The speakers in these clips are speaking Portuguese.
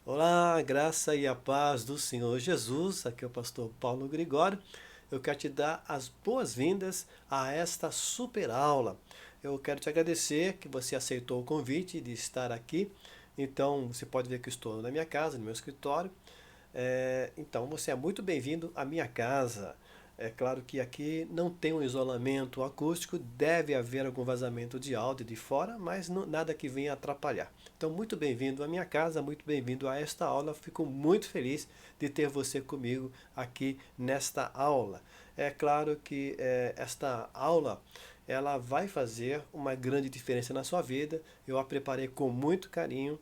Olá, graça e a paz do Senhor Jesus. Aqui é o pastor Paulo Gregório. Eu quero te dar as boas-vindas a esta super aula. Eu quero te agradecer que você aceitou o convite de estar aqui. Então, você pode ver que eu estou na minha casa, no meu escritório. Então, você é muito bem-vindo à minha casa. É claro que aqui não tem um isolamento acústico, deve haver algum vazamento de áudio de fora, mas nada que venha atrapalhar. Então, muito bem-vindo à minha casa, muito bem-vindo a esta aula. Fico muito feliz de ter você comigo aqui nesta aula. É claro que esta aula ela vai fazer uma grande diferença na sua vida. Eu a preparei com muito carinho.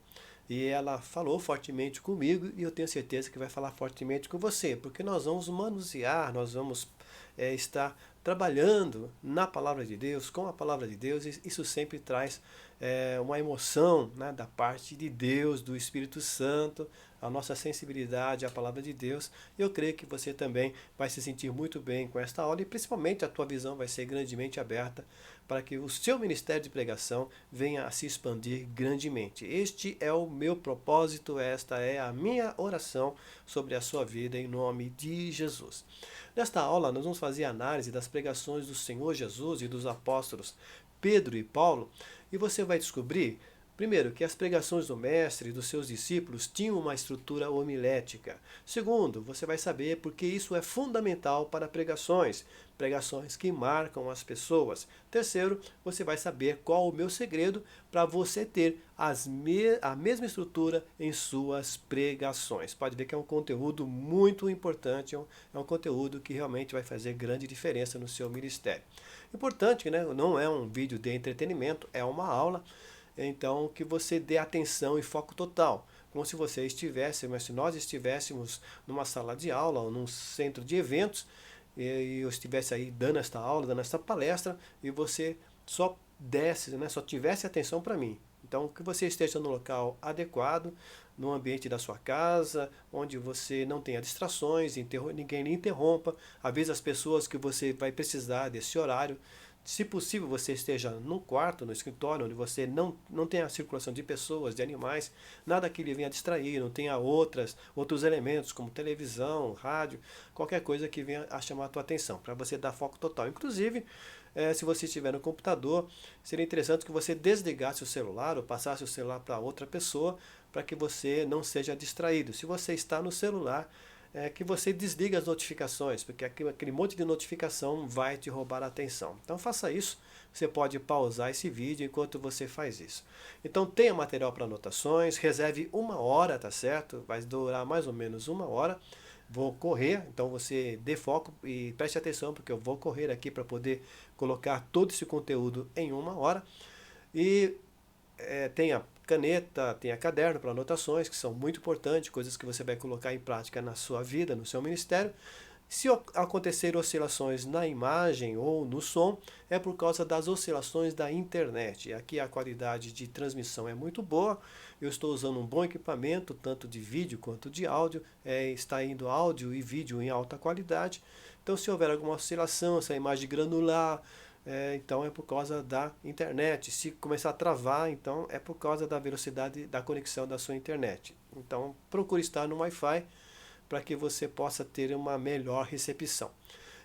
E ela falou fortemente comigo e eu tenho certeza que vai falar fortemente com você, porque nós vamos manusear, nós vamos estar trabalhando na palavra de Deus, com a palavra de Deus, e isso sempre traz uma emoção, né, da parte de Deus, do Espírito Santo, a nossa sensibilidade à palavra de Deus. Eu creio que você também vai se sentir muito bem com esta aula e principalmente a tua visão vai ser grandemente aberta para que o seu ministério de pregação venha a se expandir grandemente. Este é o meu propósito, esta é a minha oração sobre a sua vida em nome de Jesus. Nesta aula nós vamos fazer análise das pregações do Senhor Jesus e dos apóstolos Pedro e Paulo, e você vai descobrir, primeiro, que as pregações do Mestre e dos seus discípulos tinham uma estrutura homilética. Segundo, você vai saber porque isso é fundamental para pregações, pregações que marcam as pessoas. Terceiro, você vai saber qual o meu segredo para você ter a mesma estrutura em suas pregações. Pode ver que é um conteúdo muito importante, é um conteúdo que realmente vai fazer grande diferença no seu ministério. Importante, né? Não é um vídeo de entretenimento, é uma aula. Então, que você dê atenção e foco total, como se você estivesse, mas se nós estivéssemos numa sala de aula ou num centro de eventos e eu estivesse aí dando esta aula, dando esta palestra e você só desse, né, só tivesse atenção para mim. Então, que você esteja no local adequado, no ambiente da sua casa, onde você não tenha distrações, ninguém lhe interrompa, avise as pessoas que você vai precisar desse horário. Se possível, você esteja no quarto, no escritório, onde você não tenha circulação de pessoas, de animais, nada que lhe venha distrair, não tenha outros elementos como televisão, rádio, qualquer coisa que venha a chamar a tua atenção, para você dar foco total. Inclusive, se você estiver no computador, seria interessante que você desligasse o celular ou passasse o celular para outra pessoa, para que você não seja distraído. Se você está no celular, que você desliga as notificações, porque aquele monte de notificação vai te roubar a atenção. Então faça isso, você pode pausar esse vídeo enquanto você faz isso. Então tenha material para anotações, reserve uma hora, tá certo? Vai durar mais ou menos uma hora. Vou correr, então você dê foco e preste atenção, porque eu vou correr aqui para poder colocar todo esse conteúdo em uma hora. E tenha caneta, tenha caderno para anotações, que são muito importantes, coisas que você vai colocar em prática na sua vida, no seu ministério. Se acontecer oscilações na imagem ou no som, é por causa das oscilações da internet. Aqui a qualidade de transmissão é muito boa, eu estou usando um bom equipamento, tanto de vídeo quanto de áudio, está indo áudio e vídeo em alta qualidade. Então se houver alguma oscilação, se a imagem granular, então é por causa da internet. Se começar a travar, então é por causa da velocidade da conexão da sua internet. Então procure estar no Wi-Fi para que você possa ter uma melhor recepção.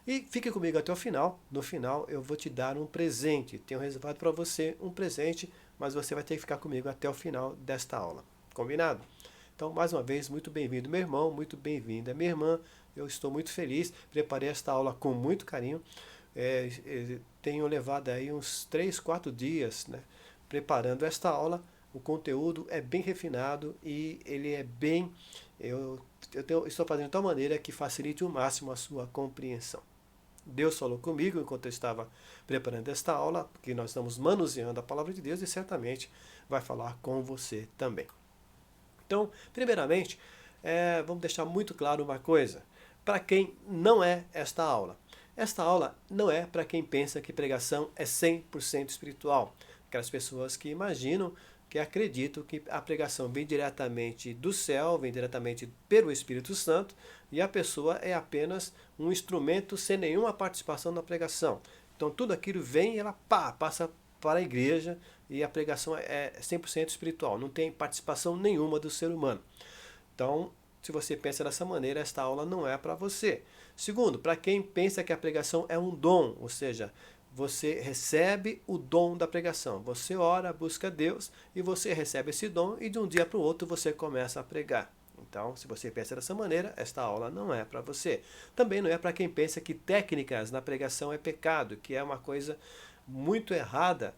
E fique comigo até o final. No final eu vou te dar um presente. Tenho reservado para você um presente, mas você vai ter que ficar comigo até o final desta aula. Combinado? Então, mais uma vez, muito bem-vindo, meu irmão, muito bem-vinda, minha irmã. Eu estou muito feliz, preparei esta aula com muito carinho. Tenho levado aí uns 3, 4 dias, né, preparando esta aula. O conteúdo é bem refinado e ele é bem... estou fazendo de tal maneira que facilite o máximo a sua compreensão. Deus falou comigo enquanto eu estava preparando esta aula, porque nós estamos manuseando a palavra de Deus e certamente vai falar com você também. Então, primeiramente, vamos deixar muito claro uma coisa. Para quem não é esta aula. Esta aula não é para quem pensa que pregação é 100% espiritual. Aquelas pessoas que imaginam, que acreditam que a pregação vem diretamente do céu, vem diretamente pelo Espírito Santo, e a pessoa é apenas um instrumento sem nenhuma participação na pregação. Então tudo aquilo vem e ela passa para a igreja e a pregação é 100% espiritual, não tem participação nenhuma do ser humano. Então, se você pensa dessa maneira, esta aula não é para você. Segundo, para quem pensa que a pregação é um dom, ou seja, você recebe o dom da pregação. Você ora, busca Deus e você recebe esse dom e de um dia para o outro você começa a pregar. Então, se você pensa dessa maneira, esta aula não é para você. Também não é para quem pensa que técnicas na pregação é pecado, que é uma coisa muito errada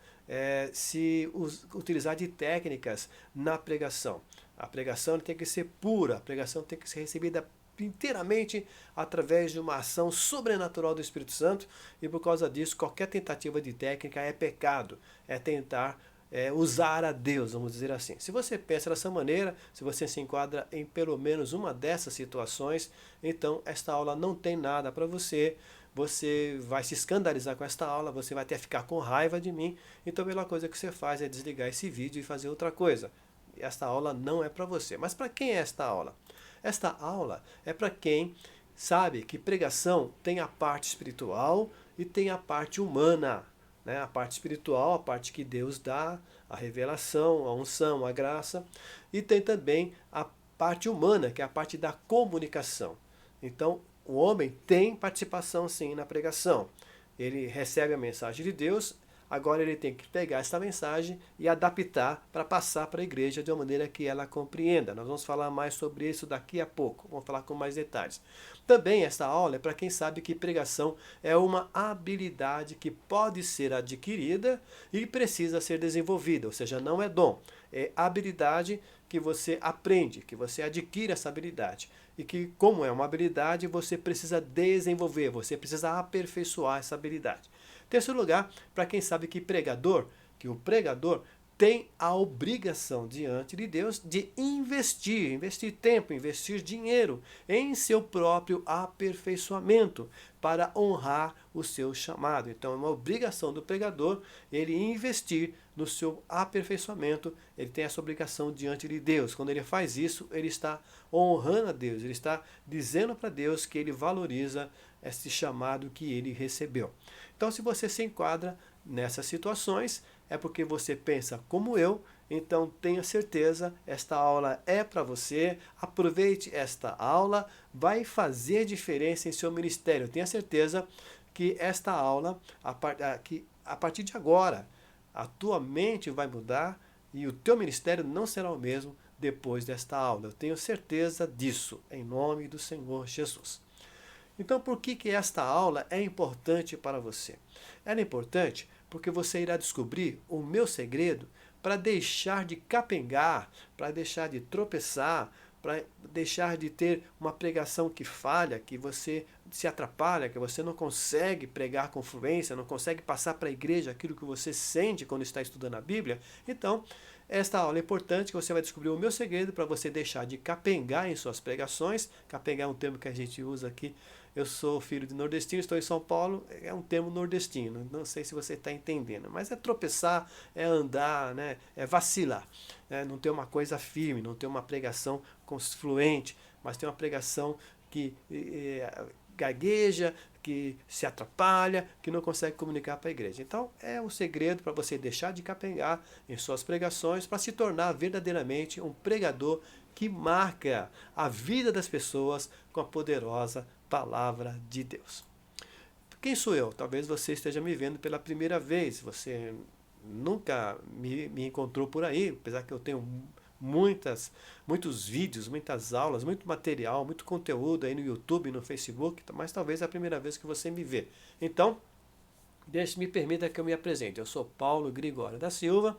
se utilizar de técnicas na pregação. A pregação tem que ser pura, a pregação tem que ser recebida inteiramente através de uma ação sobrenatural do Espírito Santo, e por causa disso, qualquer tentativa de técnica é pecado, é tentar usar a Deus, vamos dizer assim. Se você pensa dessa maneira, se você se enquadra em pelo menos uma dessas situações, então esta aula não tem nada para você. Você vai se escandalizar com esta aula, você vai até ficar com raiva de mim. Então a melhor coisa que você faz é desligar esse vídeo e fazer outra coisa. Esta aula não é para você. Mas para quem é esta aula? Esta aula é para quem sabe que pregação tem a parte espiritual e tem a parte humana. Né? A parte espiritual, a parte que Deus dá, a revelação, a unção, a graça. E tem também a parte humana, que é a parte da comunicação. Então, o homem tem participação sim na pregação. Ele recebe a mensagem de Deus, agora ele tem que pegar essa mensagem e adaptar para passar para a igreja de uma maneira que ela compreenda. Nós vamos falar mais sobre isso daqui a pouco, vamos falar com mais detalhes. Também esta aula é para quem sabe que pregação é uma habilidade que pode ser adquirida e precisa ser desenvolvida, ou seja, não é dom, é habilidade que você aprende, que você adquire essa habilidade. E que, como é uma habilidade, você precisa desenvolver, você precisa aperfeiçoar essa habilidade. Terceiro lugar, para quem sabe que o pregador tem a obrigação diante de Deus de investir tempo, investir dinheiro em seu próprio aperfeiçoamento para honrar o seu chamado. Então é uma obrigação do pregador ele investir no seu aperfeiçoamento, ele tem essa obrigação diante de Deus. Quando ele faz isso, ele está honrando a Deus, ele está dizendo para Deus que ele valoriza esse chamado que ele recebeu. Então, se você se enquadra nessas situações, é porque você pensa como eu, então tenha certeza, esta aula é para você, aproveite esta aula, vai fazer diferença em seu ministério. Tenha certeza que esta aula, a partir de agora, a tua mente vai mudar e o teu ministério não será o mesmo depois desta aula. Eu tenho certeza disso, em nome do Senhor Jesus. Então, por que esta aula é importante para você? Ela é importante porque você irá descobrir o meu segredo para deixar de capengar, para deixar de tropeçar, para deixar de ter uma pregação que falha, que você se atrapalha, que você não consegue pregar com fluência, não consegue passar para a igreja aquilo que você sente quando está estudando a Bíblia. Então, esta aula é importante, que você vai descobrir o meu segredo para você deixar de capengar em suas pregações. Capengar é um termo que a gente usa aqui. Eu sou filho de nordestino, estou em São Paulo, é um termo nordestino, não sei se você está entendendo, mas é tropeçar, é andar, né? É vacilar, não ter uma coisa firme, não ter uma pregação fluente, mas ter uma pregação que gagueja, que se atrapalha, que não consegue comunicar para a igreja. Então, é um segredo para você deixar de capengar em suas pregações, para se tornar verdadeiramente um pregador que marca a vida das pessoas com a poderosa palavra de Deus. Quem sou eu? Talvez você esteja me vendo pela primeira vez, você nunca me encontrou por aí, apesar que eu tenho muitos vídeos, muitas aulas, muito material, muito conteúdo aí no YouTube, no Facebook, mas talvez é a primeira vez que você me vê. Então, me permita que eu me apresente. Eu sou Paulo Gregório da Silva,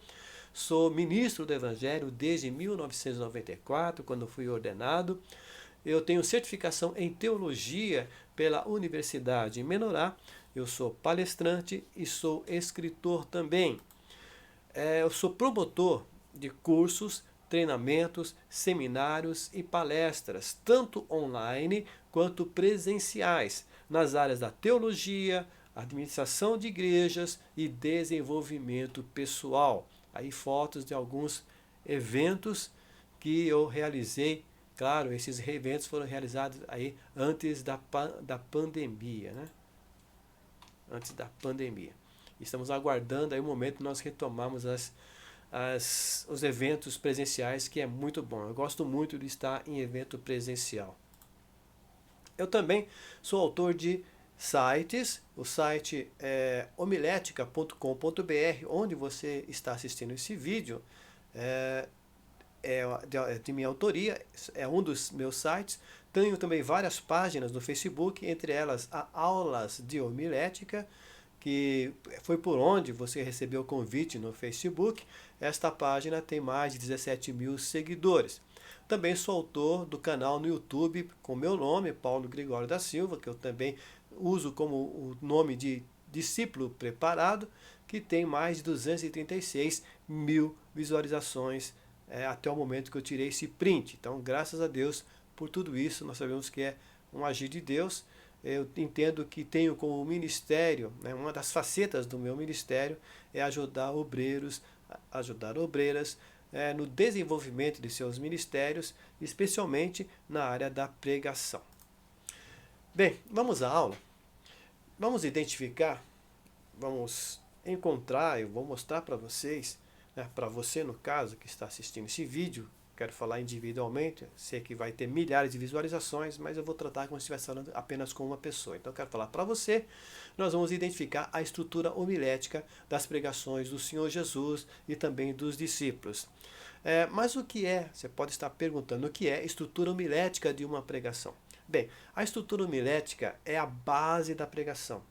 sou ministro do Evangelho desde 1994, quando fui ordenado. Eu tenho certificação em teologia pela Universidade Menorá. Eu sou palestrante e sou escritor também. Eu sou promotor de cursos, treinamentos, seminários e palestras, tanto online quanto presenciais, nas áreas da teologia, administração de igrejas e desenvolvimento pessoal. Aí fotos de alguns eventos que eu realizei. Claro, esses eventos foram realizados aí antes da pandemia, né? Antes da pandemia. Estamos aguardando aí o momento que nós retomamos os eventos presenciais, que é muito bom. Eu gosto muito de estar em evento presencial. Eu também sou autor de sites. O site é homiletica.com.br, onde você está assistindo esse vídeo. É de minha autoria, é um dos meus sites. Tenho também várias páginas no Facebook, entre elas a Aulas de Homilética, que foi por onde você recebeu o convite no Facebook. Esta página tem mais de 17 mil seguidores. Também sou autor do canal no YouTube com meu nome, Paulo Gregório da Silva, que eu também uso como o nome de discípulo preparado, que tem mais de 236 mil visualizações até o momento que eu tirei esse print. Então, graças a Deus por tudo isso. Nós sabemos que é um agir de Deus. Eu entendo que tenho como ministério, uma das facetas do meu ministério é ajudar obreiros, ajudar obreiras no desenvolvimento de seus ministérios, especialmente na área da pregação. Bem, vamos à aula. Vamos identificar, vamos encontrar, eu vou mostrar para vocês, para você no caso que está assistindo esse vídeo. Quero falar individualmente, sei que vai ter milhares de visualizações, mas eu vou tratar como se estivesse falando apenas com uma pessoa. Então eu quero falar para você, nós vamos identificar a estrutura homilética das pregações do Senhor Jesus e também dos discípulos. Mas o que é, você pode estar perguntando, o que é estrutura homilética de uma pregação? Bem, a estrutura homilética é a base da pregação.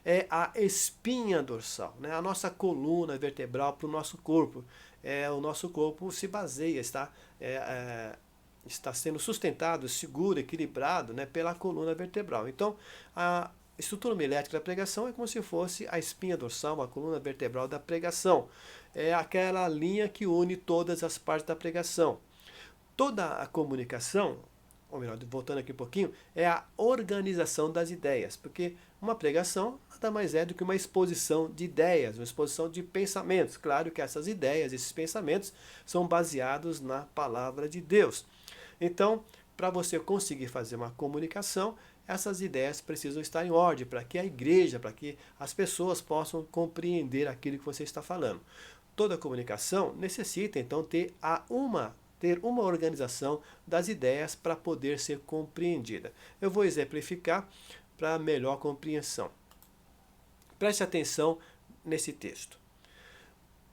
É a espinha dorsal, a nossa coluna vertebral para o nosso corpo. O nosso corpo se baseia, está sendo sustentado, seguro, equilibrado pela coluna vertebral. Então, a estrutura homilética da pregação é como se fosse a espinha dorsal, a coluna vertebral da pregação. É aquela linha que une todas as partes da pregação. Toda a comunicação, ou melhor, voltando aqui um pouquinho, é a organização das ideias, porque uma pregação nada mais é do que uma exposição de ideias, uma exposição de pensamentos. Claro que essas ideias, esses pensamentos, são baseados na palavra de Deus. Então, para você conseguir fazer uma comunicação, essas ideias precisam estar em ordem, para que a igreja, para que as pessoas possam compreender aquilo que você está falando. Toda comunicação necessita, então, ter uma organização das ideias para poder ser compreendida. Eu vou exemplificar para melhor compreensão. Preste atenção nesse texto.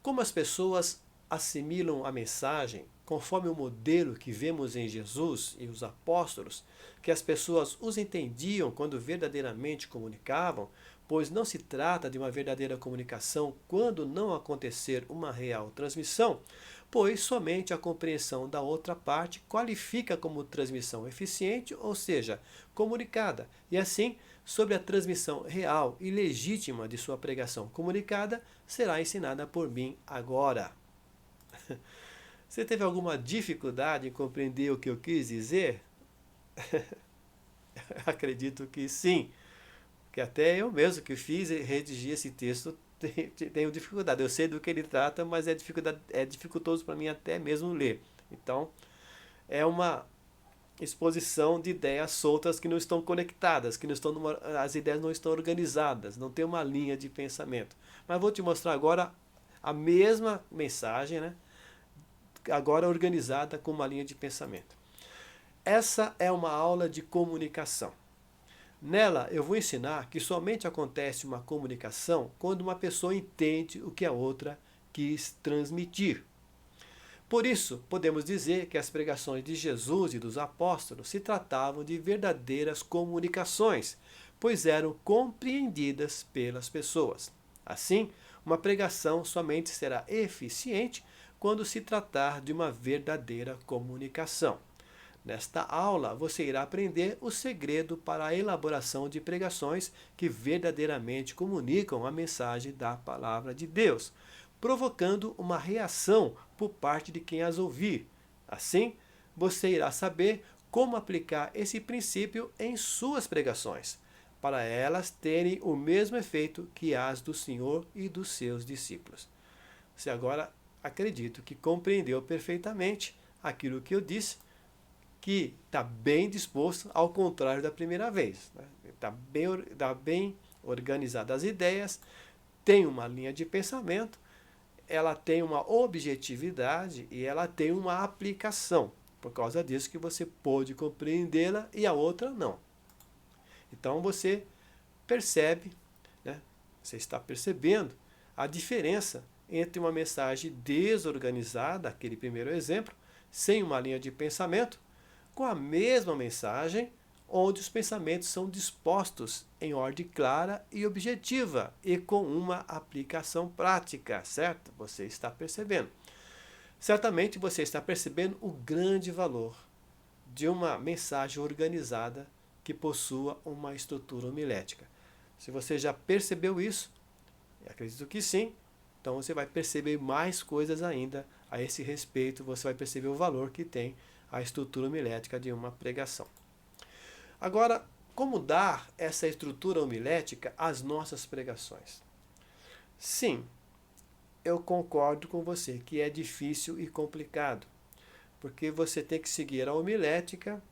Como as pessoas assimilam a mensagem, conforme o modelo que vemos em Jesus e os apóstolos, que as pessoas os entendiam quando verdadeiramente comunicavam, pois não se trata de uma verdadeira comunicação quando não acontecer uma real transmissão, pois somente a compreensão da outra parte qualifica como transmissão eficiente, ou seja, comunicada. E assim, sobre a transmissão real e legítima de sua pregação comunicada, será ensinada por mim agora. Você teve alguma dificuldade em compreender o que eu quis dizer? Acredito que sim, que até eu mesmo que fiz e redigi esse texto tenho dificuldade. Eu sei do que ele trata, mas é dificultoso para mim até mesmo ler. Então, é uma exposição de ideias soltas que não estão conectadas, que não estão as ideias não estão organizadas, não tem uma linha de pensamento. Mas vou te mostrar agora a mesma mensagem, agora organizada com uma linha de pensamento. Essa é uma aula de comunicação. Nela eu vou ensinar que somente acontece uma comunicação quando uma pessoa entende o que a outra quis transmitir. Por isso, podemos dizer que as pregações de Jesus e dos apóstolos se tratavam de verdadeiras comunicações, pois eram compreendidas pelas pessoas. Assim, uma pregação somente será eficiente quando se tratar de uma verdadeira comunicação. Nesta aula, você irá aprender o segredo para a elaboração de pregações que verdadeiramente comunicam a mensagem da palavra de Deus, provocando uma reação por parte de quem as ouvir. Assim, você irá saber como aplicar esse princípio em suas pregações, para elas terem o mesmo efeito que as do Senhor e dos seus discípulos. Você agora, acredito que compreendeu perfeitamente aquilo que eu disse, que está bem disposto, ao contrário da primeira vez. Está bem organizadas as ideias, tem uma linha de pensamento, ela tem uma objetividade e ela tem uma aplicação. Por causa disso que você pôde compreendê-la e a outra não. Então você percebe, né? Você está percebendo a diferença entre uma mensagem desorganizada, aquele primeiro exemplo, sem uma linha de pensamento, com a mesma mensagem, onde os pensamentos são dispostos em ordem clara e objetiva e com uma aplicação prática, certo? Você está percebendo. Certamente você está percebendo o grande valor de uma mensagem organizada que possua uma estrutura homilética. Se você já percebeu isso, eu acredito que sim, então você vai perceber mais coisas ainda a esse respeito, você vai perceber o valor que tem a estrutura homilética de uma pregação. Agora, como dar essa estrutura homilética às nossas pregações? Sim, eu concordo com você que é difícil e complicado, porque você tem que seguir a homilética,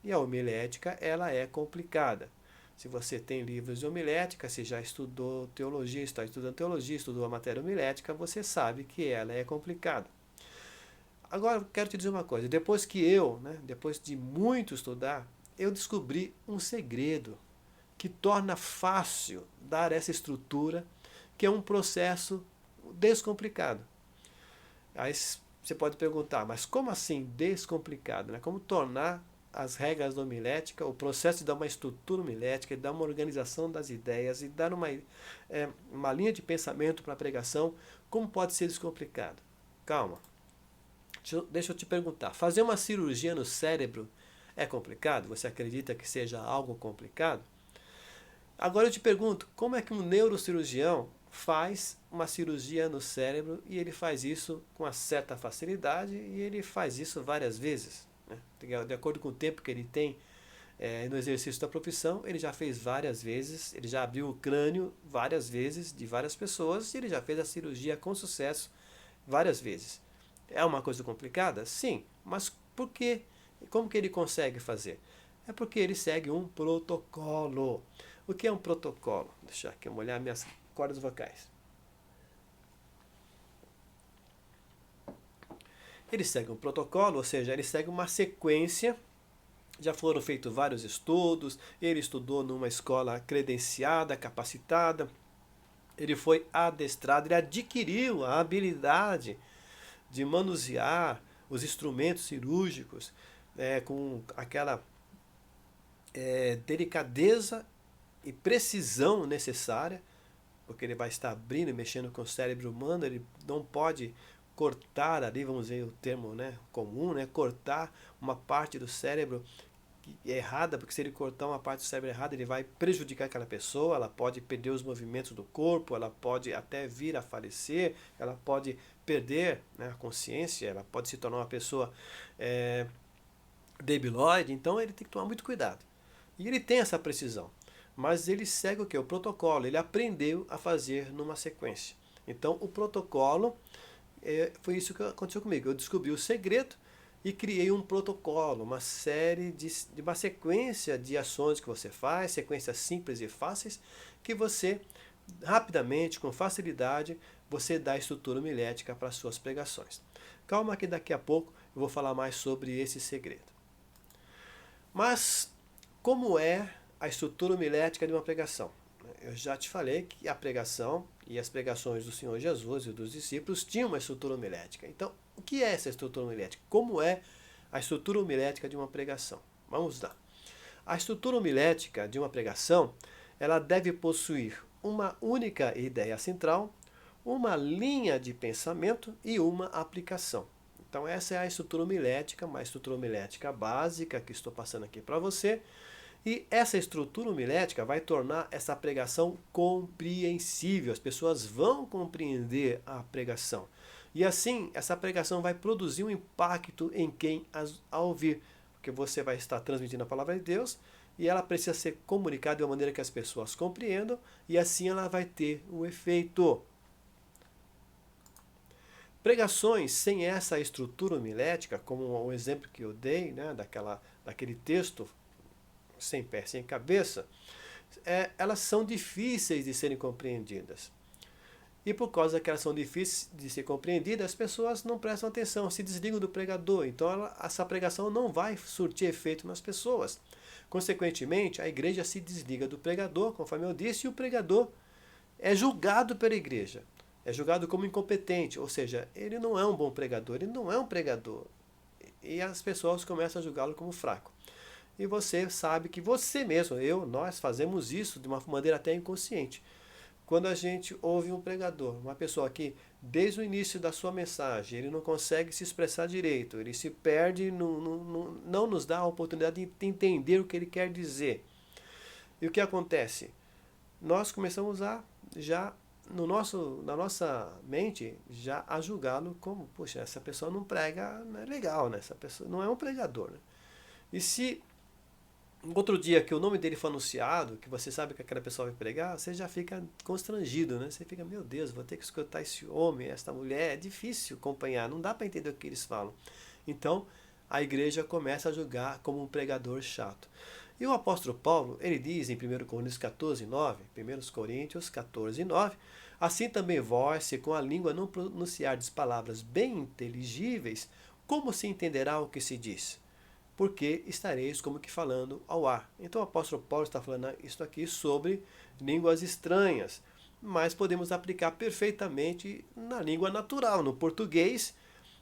e a homilética ela é complicada. Se você tem livros de homilética, se já estudou teologia, está estudando teologia, estudou a matéria homilética, você sabe que ela é complicada. Agora, eu quero te dizer uma coisa. Depois que depois de muito estudar, eu descobri um segredo que torna fácil dar essa estrutura, que é um processo descomplicado. Aí você pode perguntar, mas como assim descomplicado? Né? Como tornar as regras da homilética, o processo de dar uma estrutura homilética, de dar uma organização das ideias e dar uma linha de pensamento para a pregação, como pode ser descomplicado? Calma. Deixa eu te perguntar, fazer uma cirurgia no cérebro é complicado? Você acredita que seja algo complicado? Agora eu te pergunto, como é que um neurocirurgião faz uma cirurgia no cérebro e ele faz isso com uma certa facilidade e ele faz isso várias vezes? Né? De acordo com o tempo que ele tem no exercício da profissão, ele já fez várias vezes, ele já abriu o crânio várias vezes de várias pessoas e ele já fez a cirurgia com sucesso várias vezes. É uma coisa complicada? Sim, mas por quê? Como que ele consegue fazer? É porque ele segue um protocolo. O que é um protocolo? Deixa aqui eu molhar minhas cordas vocais. Ele segue um protocolo, ou seja, ele segue uma sequência. Já foram feitos vários estudos, ele estudou numa escola credenciada, capacitada, ele foi adestrado, ele adquiriu a habilidade de manusear os instrumentos cirúrgicos com aquela delicadeza e precisão necessária, porque ele vai estar abrindo e mexendo com o cérebro humano, ele não pode cortar ali, vamos dizer o termo comum, cortar uma parte do cérebro errada, porque se ele cortar uma parte do cérebro errada, ele vai prejudicar aquela pessoa, ela pode perder os movimentos do corpo, ela pode até vir a falecer, ela pode perder a consciência, ela pode se tornar uma pessoa debilóide, então ele tem que tomar muito cuidado. E ele tem essa precisão, mas ele segue o que? O protocolo, ele aprendeu a fazer numa sequência. Então o protocolo, foi isso que aconteceu comigo, eu descobri o segredo, e criei um protocolo, uma série de uma sequência de ações que você faz, sequências simples e fáceis, que você rapidamente, com facilidade, você dá estrutura homilética para as suas pregações. Calma que daqui a pouco eu vou falar mais sobre esse segredo. Mas como é a estrutura homilética de uma pregação? Eu já te falei que a pregação e as pregações do Senhor Jesus e dos discípulos tinham uma estrutura homilética. Então, o que é essa estrutura homilética? Como é a estrutura homilética de uma pregação? Vamos lá. A estrutura homilética de uma pregação, ela deve possuir uma única ideia central, uma linha de pensamento e uma aplicação. Então essa é a estrutura homilética, uma estrutura homilética básica que estou passando aqui para você. E essa estrutura homilética vai tornar essa pregação compreensível. As pessoas vão compreender a pregação. E assim, essa pregação vai produzir um impacto em quem a ouvir. Porque você vai estar transmitindo a palavra de Deus e ela precisa ser comunicada de uma maneira que as pessoas compreendam e assim ela vai ter o efeito. Pregações sem essa estrutura homilética, como o exemplo que eu dei, daquele texto sem pé, sem cabeça, elas são difíceis de serem compreendidas. E por causa que elas são difíceis de ser compreendidas, as pessoas não prestam atenção, se desligam do pregador. Então essa pregação não vai surtir efeito nas pessoas. Consequentemente, a igreja se desliga do pregador, conforme eu disse, e o pregador é julgado pela igreja. É julgado como incompetente, ou seja, ele não é um bom pregador, ele não é um pregador. E as pessoas começam a julgá-lo como fraco. E você sabe que você mesmo, nós fazemos isso de uma maneira até inconsciente. Quando a gente ouve um pregador, uma pessoa que desde o início da sua mensagem, ele não consegue se expressar direito, ele se perde, não nos dá a oportunidade de entender o que ele quer dizer. E o que acontece? Nós começamos a já na nossa mente já a julgá-lo como, poxa, essa pessoa não prega, não é legal, né? Essa pessoa não é um pregador, né? E se outro dia que o nome dele for anunciado, que você sabe que aquela pessoa vai pregar, você já fica constrangido, né? Você fica, meu Deus, vou ter que escutar esse homem, esta mulher, é difícil acompanhar, não dá para entender o que eles falam. Então, a igreja começa a julgar como um pregador chato. E o apóstolo Paulo, ele diz em 1 Coríntios 14, 9, 1 Coríntios 14, 9, assim também vós, se com a língua não pronunciardes palavras bem inteligíveis, como se entenderá o que se diz? Porque estareis como que falando ao ar. Então o apóstolo Paulo está falando isso aqui sobre línguas estranhas, mas podemos aplicar perfeitamente na língua natural, no português.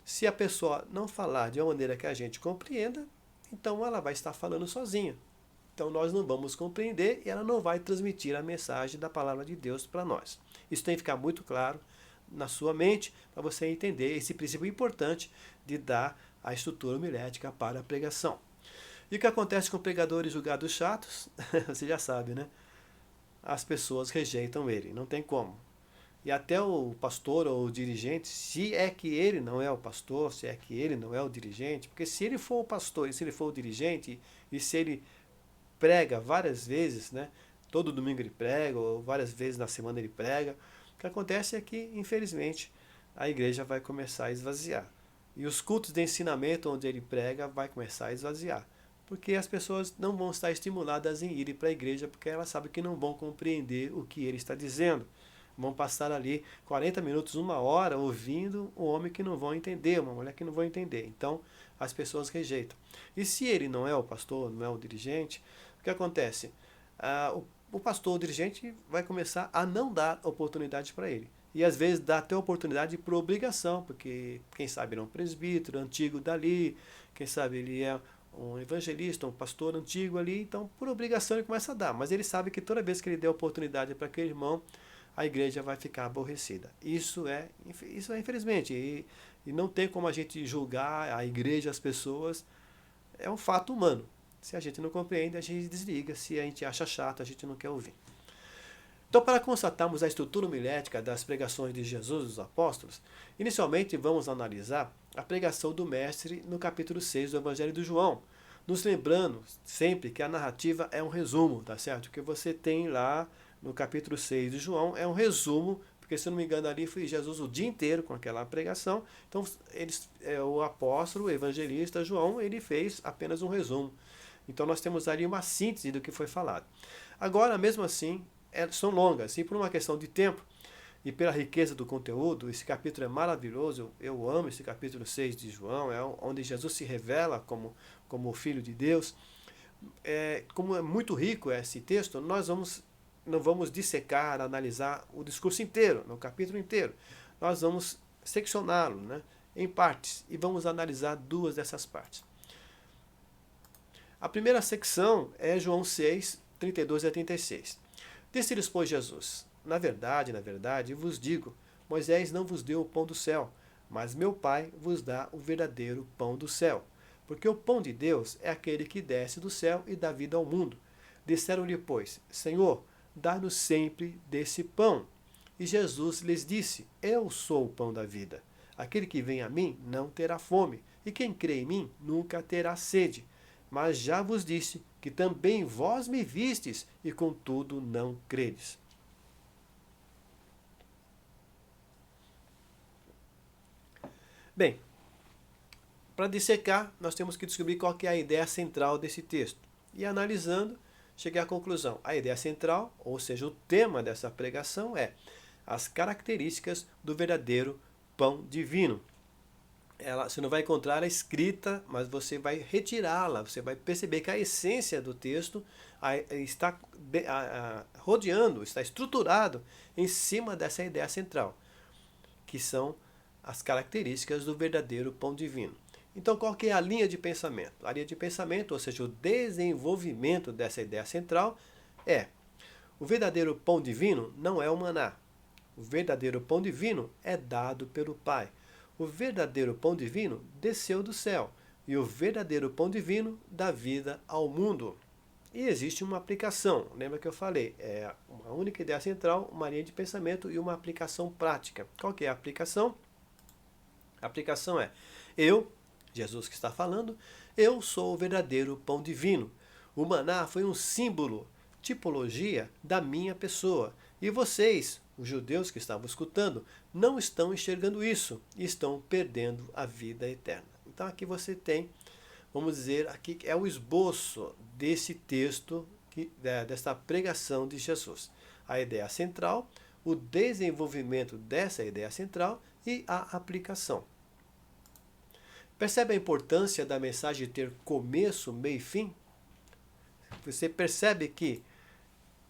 Se a pessoa não falar de uma maneira que a gente compreenda, então ela vai estar falando sozinha. Então nós não vamos compreender e ela não vai transmitir a mensagem da palavra de Deus para nós. Isso tem que ficar muito claro na sua mente para você entender esse princípio importante de dar a estrutura homilética para a pregação. E o que acontece com pregadores julgados chatos? Você já sabe, né? As pessoas rejeitam ele, não tem como. E até o pastor ou o dirigente, se é que ele não é o pastor, se é que ele não é o dirigente, porque se ele for o pastor e se ele for o dirigente, e se ele prega várias vezes, né? Todo domingo ele prega, ou várias vezes na semana ele prega, o que acontece é que, infelizmente, a igreja vai começar a esvaziar. E os cultos de ensinamento onde ele prega vai começar a esvaziar. Porque as pessoas não vão estar estimuladas em irem para a igreja, porque elas sabem que não vão compreender o que ele está dizendo. Vão passar ali 40 minutos, uma hora, ouvindo um homem que não vão entender, uma mulher que não vão entender. Então, as pessoas rejeitam. E se ele não é o pastor, não é o dirigente, o que acontece? O pastor, o dirigente, vai começar a não dar oportunidade para ele. E às vezes dá até oportunidade por obrigação, porque quem sabe ele é um presbítero antigo dali, quem sabe ele é um evangelista, um pastor antigo ali, então por obrigação ele começa a dar. Mas ele sabe que toda vez que ele der oportunidade para aquele irmão, a igreja vai ficar aborrecida. Isso é infelizmente, e não tem como a gente julgar a igreja, as pessoas, é um fato humano. Se a gente não compreende, a gente desliga, se a gente acha chato, a gente não quer ouvir. Então, para constatarmos a estrutura homilética das pregações de Jesus e dos apóstolos, inicialmente vamos analisar a pregação do Mestre no capítulo 6 do Evangelho de João, nos lembrando sempre que a narrativa é um resumo, tá certo? O que você tem lá no capítulo 6 de João é um resumo, porque se eu não me engano ali foi Jesus o dia inteiro com aquela pregação, então o apóstolo, o evangelista João, ele fez apenas um resumo. Então nós temos ali uma síntese do que foi falado. Agora, mesmo assim, são longas, e por uma questão de tempo e pela riqueza do conteúdo, esse capítulo é maravilhoso, eu amo esse capítulo 6 de João, é onde Jesus se revela como o Filho de Deus. Como é muito rico esse texto, nós não vamos dissecar, analisar o discurso inteiro, no capítulo inteiro. Nós vamos seccioná-lo, né, em partes e vamos analisar duas dessas partes. A primeira secção é João 6, 32 a 36. Disse-lhes, pois, Jesus: na verdade, vos digo, Moisés não vos deu o pão do céu, mas meu Pai vos dá o verdadeiro pão do céu. Porque o pão de Deus é aquele que desce do céu e dá vida ao mundo. Disseram-lhe, pois, Senhor, dá-nos sempre desse pão. E Jesus lhes disse: eu sou o pão da vida. Aquele que vem a mim não terá fome, e quem crê em mim nunca terá sede. Mas já vos disse que também vós me vistes, e contudo não credes. Bem, para dissecar, nós temos que descobrir qual que é a ideia central desse texto. E analisando, cheguei à conclusão. A ideia central, ou seja, o tema dessa pregação é: as características do verdadeiro pão divino. Você não vai encontrar a escrita, mas você vai retirá-la, você vai perceber que a essência do texto está rodeando, está estruturado em cima dessa ideia central, que são as características do verdadeiro pão divino. Então, qual que é a linha de pensamento? A linha de pensamento, ou seja, o desenvolvimento dessa ideia central é: o verdadeiro pão divino não é o maná. O verdadeiro pão divino é dado pelo Pai. O verdadeiro pão divino desceu do céu. E o verdadeiro pão divino dá vida ao mundo. E existe uma aplicação. Lembra que eu falei? É uma única ideia central, uma linha de pensamento e uma aplicação prática. Qual que é a aplicação? A aplicação é: eu, Jesus que está falando, eu sou o verdadeiro pão divino. O maná foi um símbolo, tipologia da minha pessoa. E vocês, os judeus que estavam escutando, não estão enxergando isso e estão perdendo a vida eterna. Então aqui você tem, vamos dizer, aqui é o esboço desse texto, dessa pregação de Jesus. A ideia central, o desenvolvimento dessa ideia central e a aplicação. Percebe a importância da mensagem ter começo, meio e fim? Você percebe que,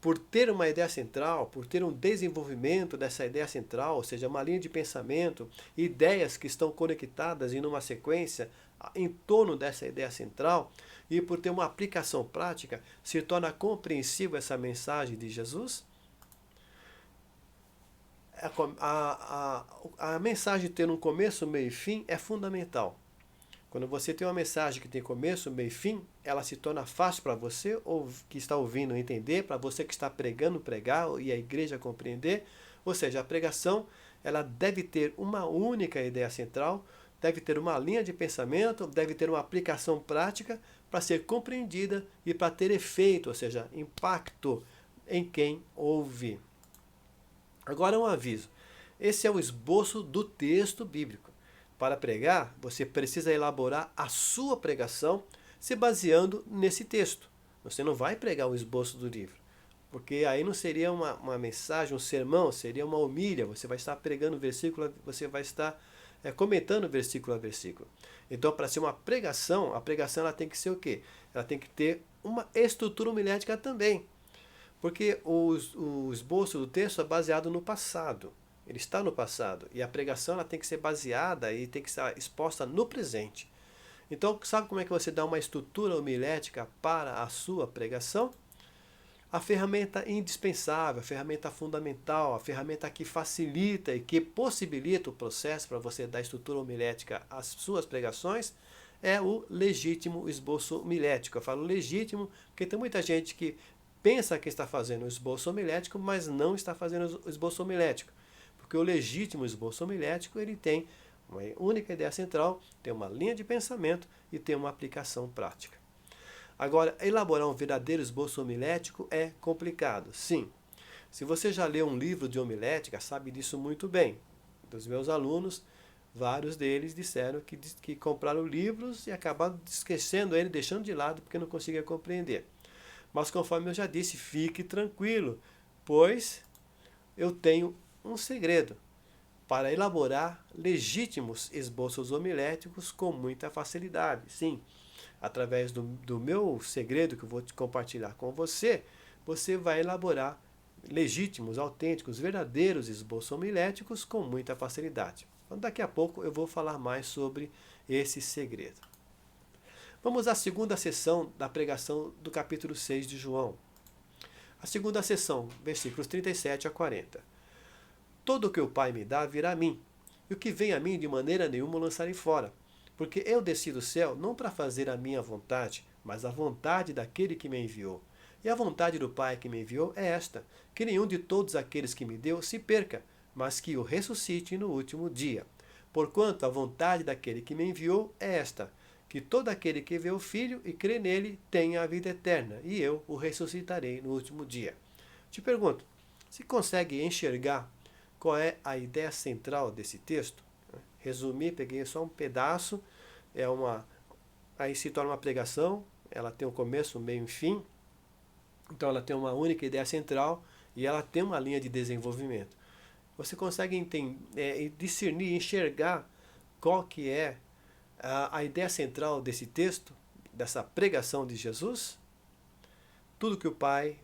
por ter uma ideia central, por ter um desenvolvimento dessa ideia central, ou seja, uma linha de pensamento, ideias que estão conectadas em uma sequência em torno dessa ideia central, e por ter uma aplicação prática, se torna compreensível essa mensagem de Jesus? A mensagem ter um começo, meio e fim é fundamental. Quando você tem uma mensagem que tem começo, meio e fim, ela se torna fácil para você, ou que está ouvindo entender, para você que está pregando, pregar, e a igreja compreender. Ou seja, a pregação ela deve ter uma única ideia central, deve ter uma linha de pensamento, deve ter uma aplicação prática para ser compreendida e para ter efeito, ou seja, impacto em quem ouve. Agora um aviso. Esse é o esboço do texto bíblico. Para pregar, você precisa elaborar a sua pregação se baseando nesse texto. Você não vai pregar o esboço do livro, porque aí não seria uma mensagem, um sermão, seria uma homília. Você vai estar pregando versículo, você vai estar comentando versículo a versículo. Então, para ser uma pregação, a pregação ela tem que ser o quê? Ela tem que ter uma estrutura homilética também, porque o esboço do texto é baseado no passado. Ele está no passado. E a pregação ela tem que ser baseada e tem que estar exposta no presente. Então, sabe como é que você dá uma estrutura homilética para a sua pregação? A ferramenta indispensável, a ferramenta fundamental, a ferramenta que facilita e que possibilita o processo para você dar estrutura homilética às suas pregações é o legítimo esboço homilético. Eu falo legítimo porque tem muita gente que pensa que está fazendo o esboço homilético, mas não está fazendo o esboço homilético. Porque o legítimo esboço homilético ele tem uma única ideia central, tem uma linha de pensamento e tem uma aplicação prática. Agora, elaborar um verdadeiro esboço homilético é complicado, sim. Se você já leu um livro de homilética, sabe disso muito bem. Dos meus alunos, vários deles disseram que compraram livros e acabaram esquecendo ele, deixando de lado porque não conseguia compreender. Mas conforme eu já disse, fique tranquilo, pois eu tenho um segredo para elaborar legítimos esboços homiléticos com muita facilidade. Sim, através do meu segredo que eu vou te compartilhar com você, você vai elaborar legítimos, autênticos, verdadeiros esboços homiléticos com muita facilidade. Então, daqui a pouco eu vou falar mais sobre esse segredo. Vamos à segunda sessão da pregação do capítulo 6 de João. A segunda sessão, versículos 37 a 40. Todo o que o Pai me dá virá a mim, e o que vem a mim de maneira nenhuma o lançarei fora. Porque eu desci do céu não para fazer a minha vontade, mas a vontade daquele que me enviou. E a vontade do Pai que me enviou é esta, que nenhum de todos aqueles que me deu se perca, mas que o ressuscite no último dia. Porquanto a vontade daquele que me enviou é esta, que todo aquele que vê o Filho e crê nele tenha a vida eterna, e eu o ressuscitarei no último dia. Te pergunto, se consegue enxergar qual é a ideia central desse texto? Resumir, peguei só um pedaço, aí se torna uma pregação, ela tem um começo, um meio e um fim, então ela tem uma única ideia central e ela tem uma linha de desenvolvimento. Você consegue discernir, enxergar qual que é a ideia central desse texto, dessa pregação de Jesus? Tudo que o Pai,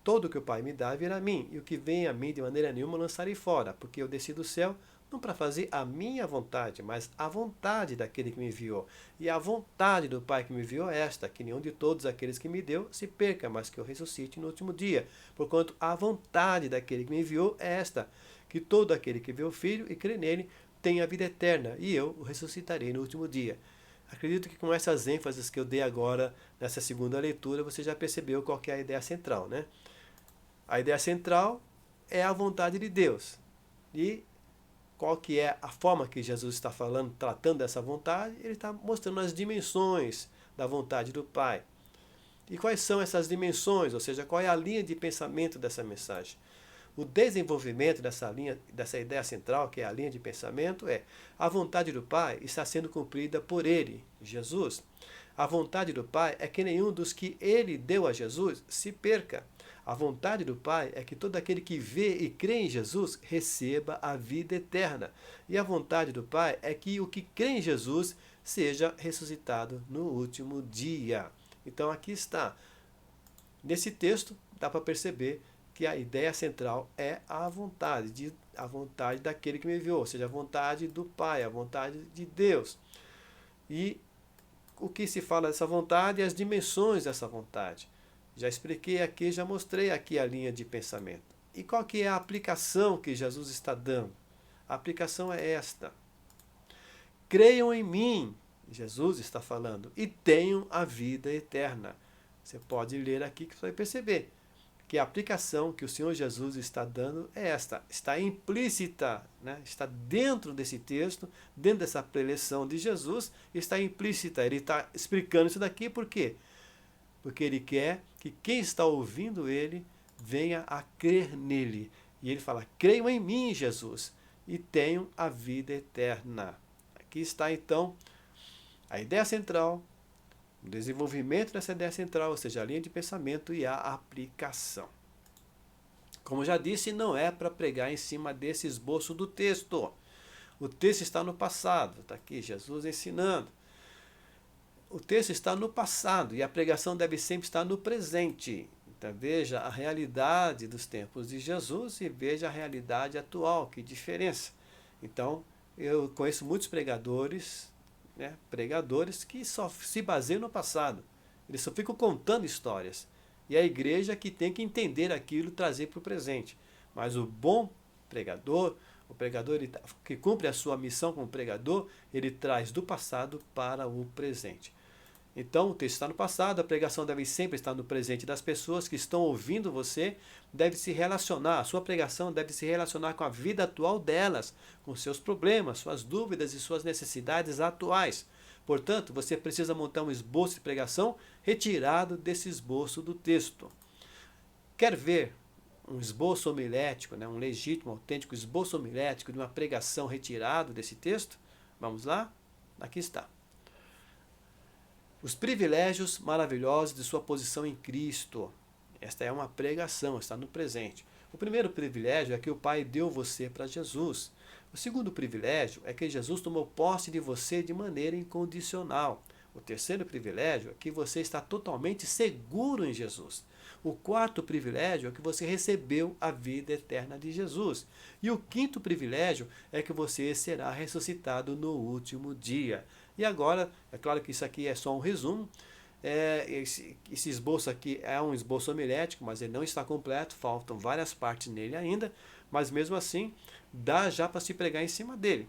todo que o Pai me dá virá a mim, e o que vem a mim de maneira nenhuma lançarei fora, porque eu desci do céu não para fazer a minha vontade, mas a vontade daquele que me enviou. E a vontade do Pai que me enviou é esta, que nenhum de todos aqueles que me deu se perca, mas que eu ressuscite no último dia. Porquanto a vontade daquele que me enviou é esta, que todo aquele que vê o Filho e crê nele tenha a vida eterna, e eu o ressuscitarei no último dia. Acredito que com essas ênfases que eu dei agora nessa segunda leitura, você já percebeu qual que é a ideia central, né? A ideia central é a vontade de Deus. E qual que é a forma que Jesus está falando, tratando dessa vontade? Ele está mostrando as dimensões da vontade do Pai. E quais são essas dimensões? Ou seja, qual é a linha de pensamento dessa mensagem? O desenvolvimento dessa linha, dessa ideia central, que é a linha de pensamento, é a vontade do Pai está sendo cumprida por Ele, Jesus. A vontade do Pai é que nenhum dos que Ele deu a Jesus se perca. A vontade do Pai é que todo aquele que vê e crê em Jesus receba a vida eterna. E a vontade do Pai é que o que crê em Jesus seja ressuscitado no último dia. Então aqui está. Nesse texto dá para perceber que a ideia central é a vontade daquele que me enviou, ou seja, a vontade do Pai, a vontade de Deus. E o que se fala dessa vontade e as dimensões dessa vontade. Já expliquei aqui, já mostrei aqui a linha de pensamento. E qual que é a aplicação que Jesus está dando? A aplicação é esta. Creiam em mim, Jesus está falando, e tenham a vida eterna. Você pode ler aqui que você vai perceber que a aplicação que o Senhor Jesus está dando é esta, está implícita, né? Está dentro desse texto, dentro dessa preleção de Jesus, está implícita. Ele está explicando isso daqui por quê? Porque ele quer que quem está ouvindo ele venha a crer nele. E ele fala, creiam em mim, Jesus, e tenham a vida eterna. Aqui está então a ideia central, o desenvolvimento dessa ideia central, ou seja, a linha de pensamento e a aplicação. Como já disse, não é para pregar em cima desse esboço do texto. O texto está no passado, está aqui Jesus ensinando. O texto está no passado e a pregação deve sempre estar no presente. Então veja a realidade dos tempos de Jesus e veja a realidade atual, que diferença. Então eu conheço muitos pregadores, né, pregadores que só se baseiam no passado. Eles só ficam contando histórias. E a igreja que tem que entender aquilo e trazer para o presente. Mas o bom pregador, o pregador que cumpre a sua missão como pregador, ele traz do passado para o presente. Então, o texto está no passado, a pregação deve sempre estar no presente das pessoas que estão ouvindo você, deve se relacionar, a sua pregação deve se relacionar com a vida atual delas, com seus problemas, suas dúvidas e suas necessidades atuais. Portanto, você precisa montar um esboço de pregação retirado desse esboço do texto. Quer ver um esboço homilético, né, um legítimo, autêntico esboço homilético de uma pregação retirado desse texto? Vamos lá? Aqui está. Os privilégios maravilhosos de sua posição em Cristo. Esta é uma pregação, está no presente. O primeiro privilégio é que o Pai deu você para Jesus. O segundo privilégio é que Jesus tomou posse de você de maneira incondicional. O terceiro privilégio é que você está totalmente seguro em Jesus. O quarto privilégio é que você recebeu a vida eterna de Jesus. E o quinto privilégio é que você será ressuscitado no último dia. E agora, é claro que isso aqui é só um resumo. Esse esboço aqui é um esboço homilético, mas ele não está completo, faltam várias partes nele ainda, mas mesmo assim, dá já para se pregar em cima dele.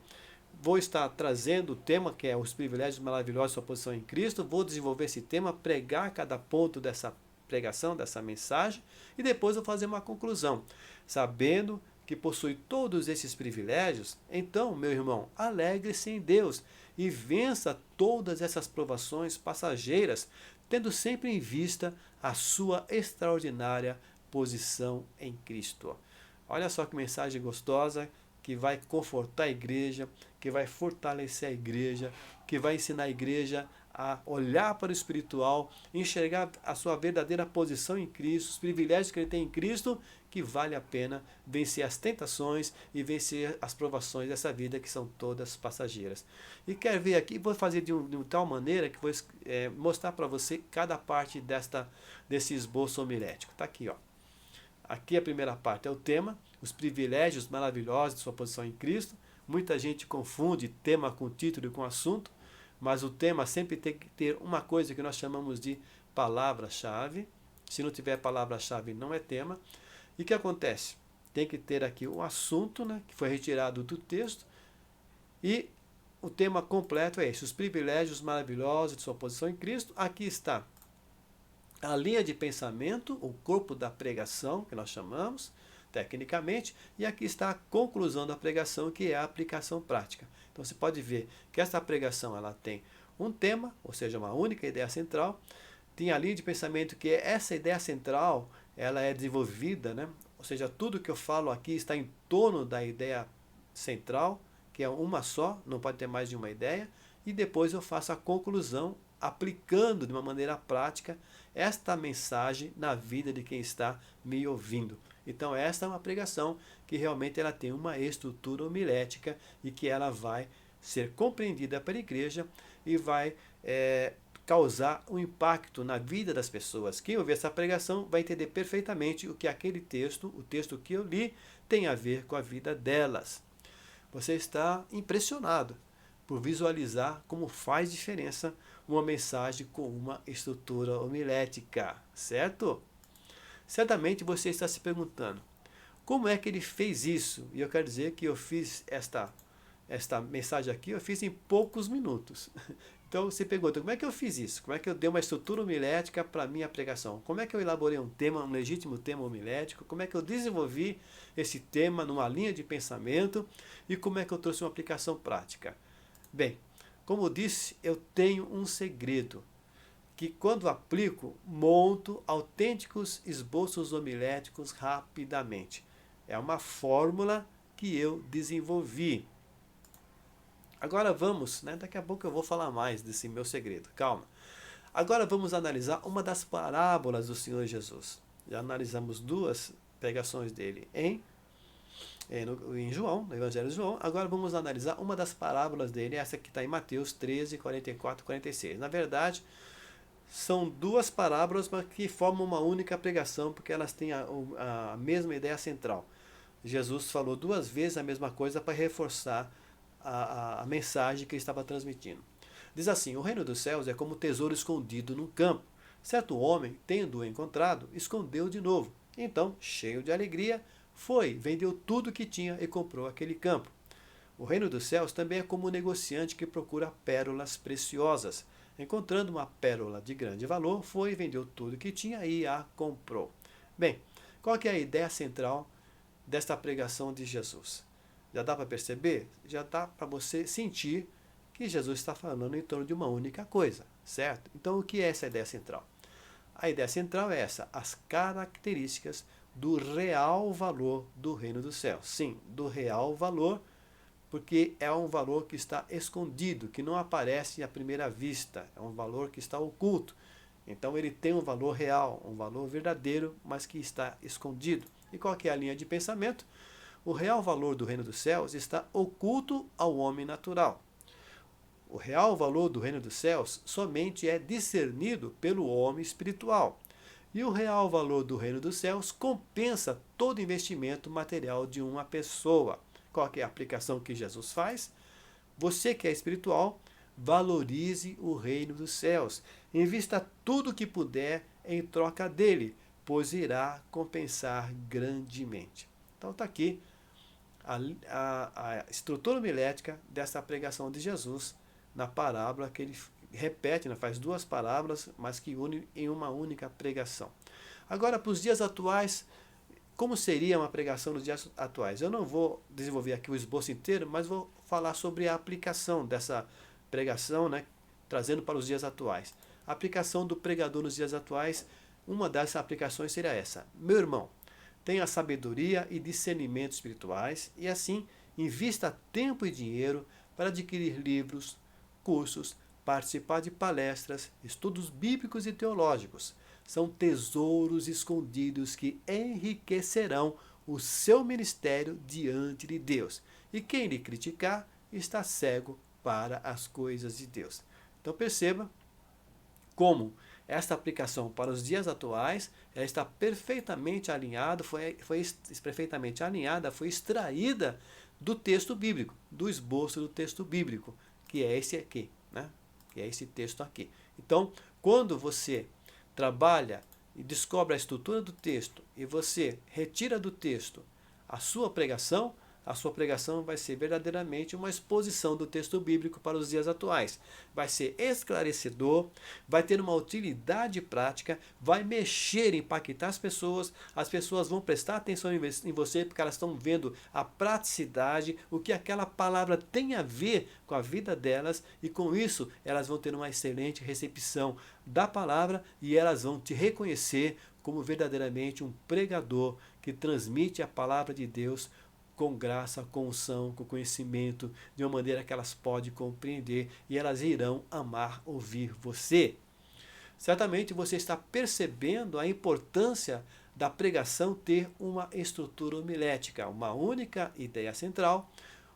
Vou estar trazendo o tema, que é os privilégios maravilhosos de sua posição em Cristo, vou desenvolver esse tema, pregar cada ponto dessa pregação, dessa mensagem, e depois vou fazer uma conclusão. Sabendo que possui todos esses privilégios, então, meu irmão, alegre-se em Deus e vença todas essas provações passageiras, tendo sempre em vista a sua extraordinária posição em Cristo. Olha só que mensagem gostosa, que vai confortar a igreja, que vai fortalecer a igreja, que vai ensinar a igreja a olhar para o espiritual, enxergar a sua verdadeira posição em Cristo, os privilégios que ele tem em Cristo, que vale a pena vencer as tentações e vencer as provações dessa vida, que são todas passageiras. E quero ver aqui, vou fazer de uma tal maneira que vou mostrar para você cada parte desse esboço homilético. Está aqui, ó. Aqui a primeira parte é o tema, os privilégios maravilhosos de sua posição em Cristo. Muita gente confunde tema com título e com assunto, mas o tema sempre tem que ter uma coisa que nós chamamos de palavra-chave. Se não tiver palavra-chave, não é tema. E o que acontece? Tem que ter aqui o assunto, né, que foi retirado do texto, e o tema completo é esse, os privilégios maravilhosos de sua posição em Cristo. Aqui está a linha de pensamento, o corpo da pregação, que nós chamamos, tecnicamente, e aqui está a conclusão da pregação, que é a aplicação prática. Então você pode ver que esta pregação ela tem um tema, ou seja, uma única ideia central, tem a linha de pensamento que é essa ideia central, ela é desenvolvida, né? Ou seja, tudo que eu falo aqui está em torno da ideia central, que é uma só, não pode ter mais de uma ideia, e depois eu faço a conclusão, aplicando de uma maneira prática esta mensagem na vida de quem está me ouvindo. Então esta é uma pregação que realmente ela tem uma estrutura homilética e que ela vai ser compreendida pela igreja e vai causar um impacto na vida das pessoas. Quem ouvir essa pregação vai entender perfeitamente o que aquele texto, o texto que eu li, tem a ver com a vida delas. Você está impressionado por visualizar como faz diferença uma mensagem com uma estrutura homilética, certo? Certamente você está se perguntando, como é que ele fez isso? E eu quero dizer que eu fiz esta mensagem aqui, eu fiz em poucos minutos. Então você pergunta, como é que eu fiz isso? Como é que eu dei uma estrutura homilética para a minha pregação? Como é que eu elaborei um tema, um legítimo tema homilético? Como é que eu desenvolvi esse tema numa linha de pensamento? E como é que eu trouxe uma aplicação prática? Bem, como eu disse, eu tenho um segredo, que quando aplico, monto autênticos esboços homiléticos rapidamente. É uma fórmula que eu desenvolvi. Agora vamos, daqui a pouco eu vou falar mais desse meu segredo, calma. Agora vamos analisar uma das parábolas do Senhor Jesus. Já analisamos duas pregações dele em João, no Evangelho de João. Agora vamos analisar uma das parábolas dele, essa que está em Mateus 13, 44 e 46. Na verdade, são duas parábolas, mas que formam uma única pregação, porque elas têm a mesma ideia central. Jesus falou duas vezes a mesma coisa para reforçar a mensagem que ele estava transmitindo. Diz assim, o reino dos céus é como tesouro escondido num campo. Certo homem, tendo-o encontrado, escondeu de novo. Então, cheio de alegria, foi, vendeu tudo que tinha e comprou aquele campo. O reino dos céus também é como um negociante que procura pérolas preciosas. Encontrando uma pérola de grande valor, foi, vendeu tudo que tinha e a comprou. Bem, qual que é a ideia central desta pregação de Jesus? Já dá para perceber? Já dá para você sentir que Jesus está falando em torno de uma única coisa, certo? Então, o que é essa ideia central? A ideia central é essa, as características do real valor do reino dos céus. Sim, do real valor, porque é um valor que está escondido, que não aparece à primeira vista, é um valor que está oculto. Então ele tem um valor real, um valor verdadeiro, mas que está escondido. E qual que é a linha de pensamento? O real valor do reino dos céus está oculto ao homem natural. O real valor do reino dos céus somente é discernido pelo homem espiritual. E o real valor do reino dos céus compensa todo investimento material de uma pessoa. Qual que é a aplicação que Jesus faz? Você que é espiritual, valorize o reino dos céus. Invista tudo o que puder em troca dele, pois irá compensar grandemente. Então está aqui a estrutura homilética dessa pregação de Jesus na parábola que ele repete, faz duas parábolas, mas que une em uma única pregação. Agora, para os dias atuais, como seria uma pregação nos dias atuais? Eu não vou desenvolver aqui o esboço inteiro, mas vou falar sobre a aplicação dessa pregação, trazendo para os dias atuais. A aplicação do pregador nos dias atuais, uma das aplicações seria essa. Meu irmão, tenha sabedoria e discernimento espirituais e assim invista tempo e dinheiro para adquirir livros, cursos, participar de palestras, estudos bíblicos e teológicos. São tesouros escondidos que enriquecerão o seu ministério diante de Deus. E quem lhe criticar está cego para as coisas de Deus. Então perceba como esta aplicação para os dias atuais ela está perfeitamente alinhada, foi extraída do texto bíblico, do esboço do texto bíblico, que é esse aqui, né? Que é esse texto aqui. Então, quando você trabalha e descobre a estrutura do texto e você retira do texto a sua pregação vai ser verdadeiramente uma exposição do texto bíblico para os dias atuais. Vai ser esclarecedor, vai ter uma utilidade prática, vai mexer, impactar as pessoas vão prestar atenção em você porque elas estão vendo a praticidade, o que aquela palavra tem a ver com a vida delas e com isso elas vão ter uma excelente recepção da palavra e elas vão te reconhecer como verdadeiramente um pregador que transmite a palavra de Deus com graça, com unção, com conhecimento, de uma maneira que elas podem compreender e elas irão amar ouvir você. Certamente você está percebendo a importância da pregação ter uma estrutura homilética, uma única ideia central,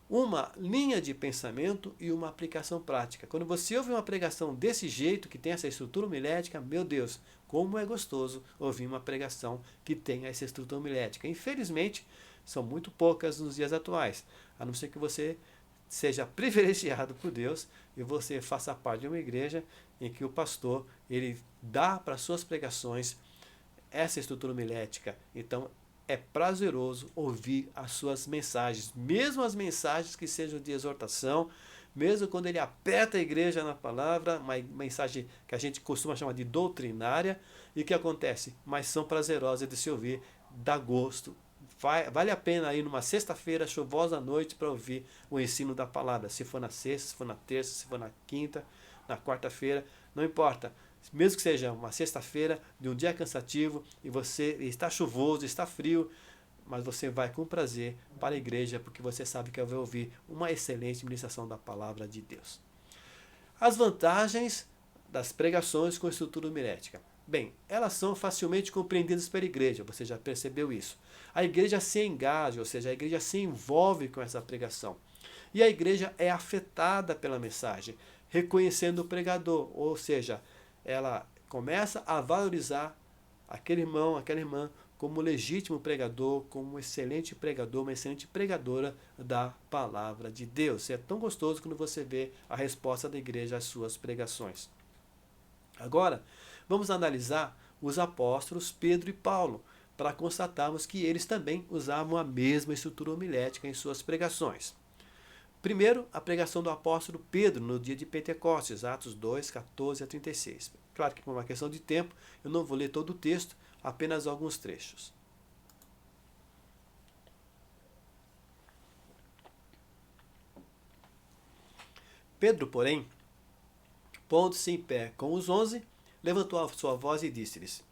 uma linha de pensamento e uma aplicação prática. Quando você ouve uma pregação desse jeito, que tem essa estrutura homilética, meu Deus, como é gostoso ouvir uma pregação que tem essa estrutura homilética. Infelizmente, são muito poucas nos dias atuais, a não ser que você seja privilegiado por Deus e você faça parte de uma igreja em que o pastor ele dá para suas pregações essa estrutura homilética. Então é prazeroso ouvir as suas mensagens, mesmo as mensagens que sejam de exortação, mesmo quando ele aperta a igreja na palavra, uma mensagem que a gente costuma chamar de doutrinária, e o que acontece? Mas são prazerosas de se ouvir, dá gosto. Vale a pena ir numa sexta-feira chuvosa à noite para ouvir o ensino da palavra. Se for na sexta, se for na terça, se for na quinta, na quarta-feira, não importa. Mesmo que seja uma sexta-feira de um dia cansativo e você está chuvoso, está frio, mas você vai com prazer para a igreja porque você sabe que vai ouvir uma excelente ministração da palavra de Deus. As vantagens das pregações com estrutura homilética. Bem, elas são facilmente compreendidas pela igreja, você já percebeu isso. A igreja se engaja, ou seja, a igreja se envolve com essa pregação. E a igreja é afetada pela mensagem, reconhecendo o pregador, ou seja, ela começa a valorizar aquele irmão, aquela irmã, como legítimo pregador, como um excelente pregador, uma excelente pregadora da palavra de Deus. É tão gostoso quando você vê a resposta da igreja às suas pregações. Agora, vamos analisar os apóstolos Pedro e Paulo, para constatarmos que eles também usavam a mesma estrutura homilética em suas pregações. Primeiro, a pregação do apóstolo Pedro no dia de Pentecostes, Atos 2, 14 a 36. Claro que por uma questão de tempo, eu não vou ler todo o texto, apenas alguns trechos. Pedro, porém, pondo-se em pé com os 11, levantou a sua voz e disse-lhes: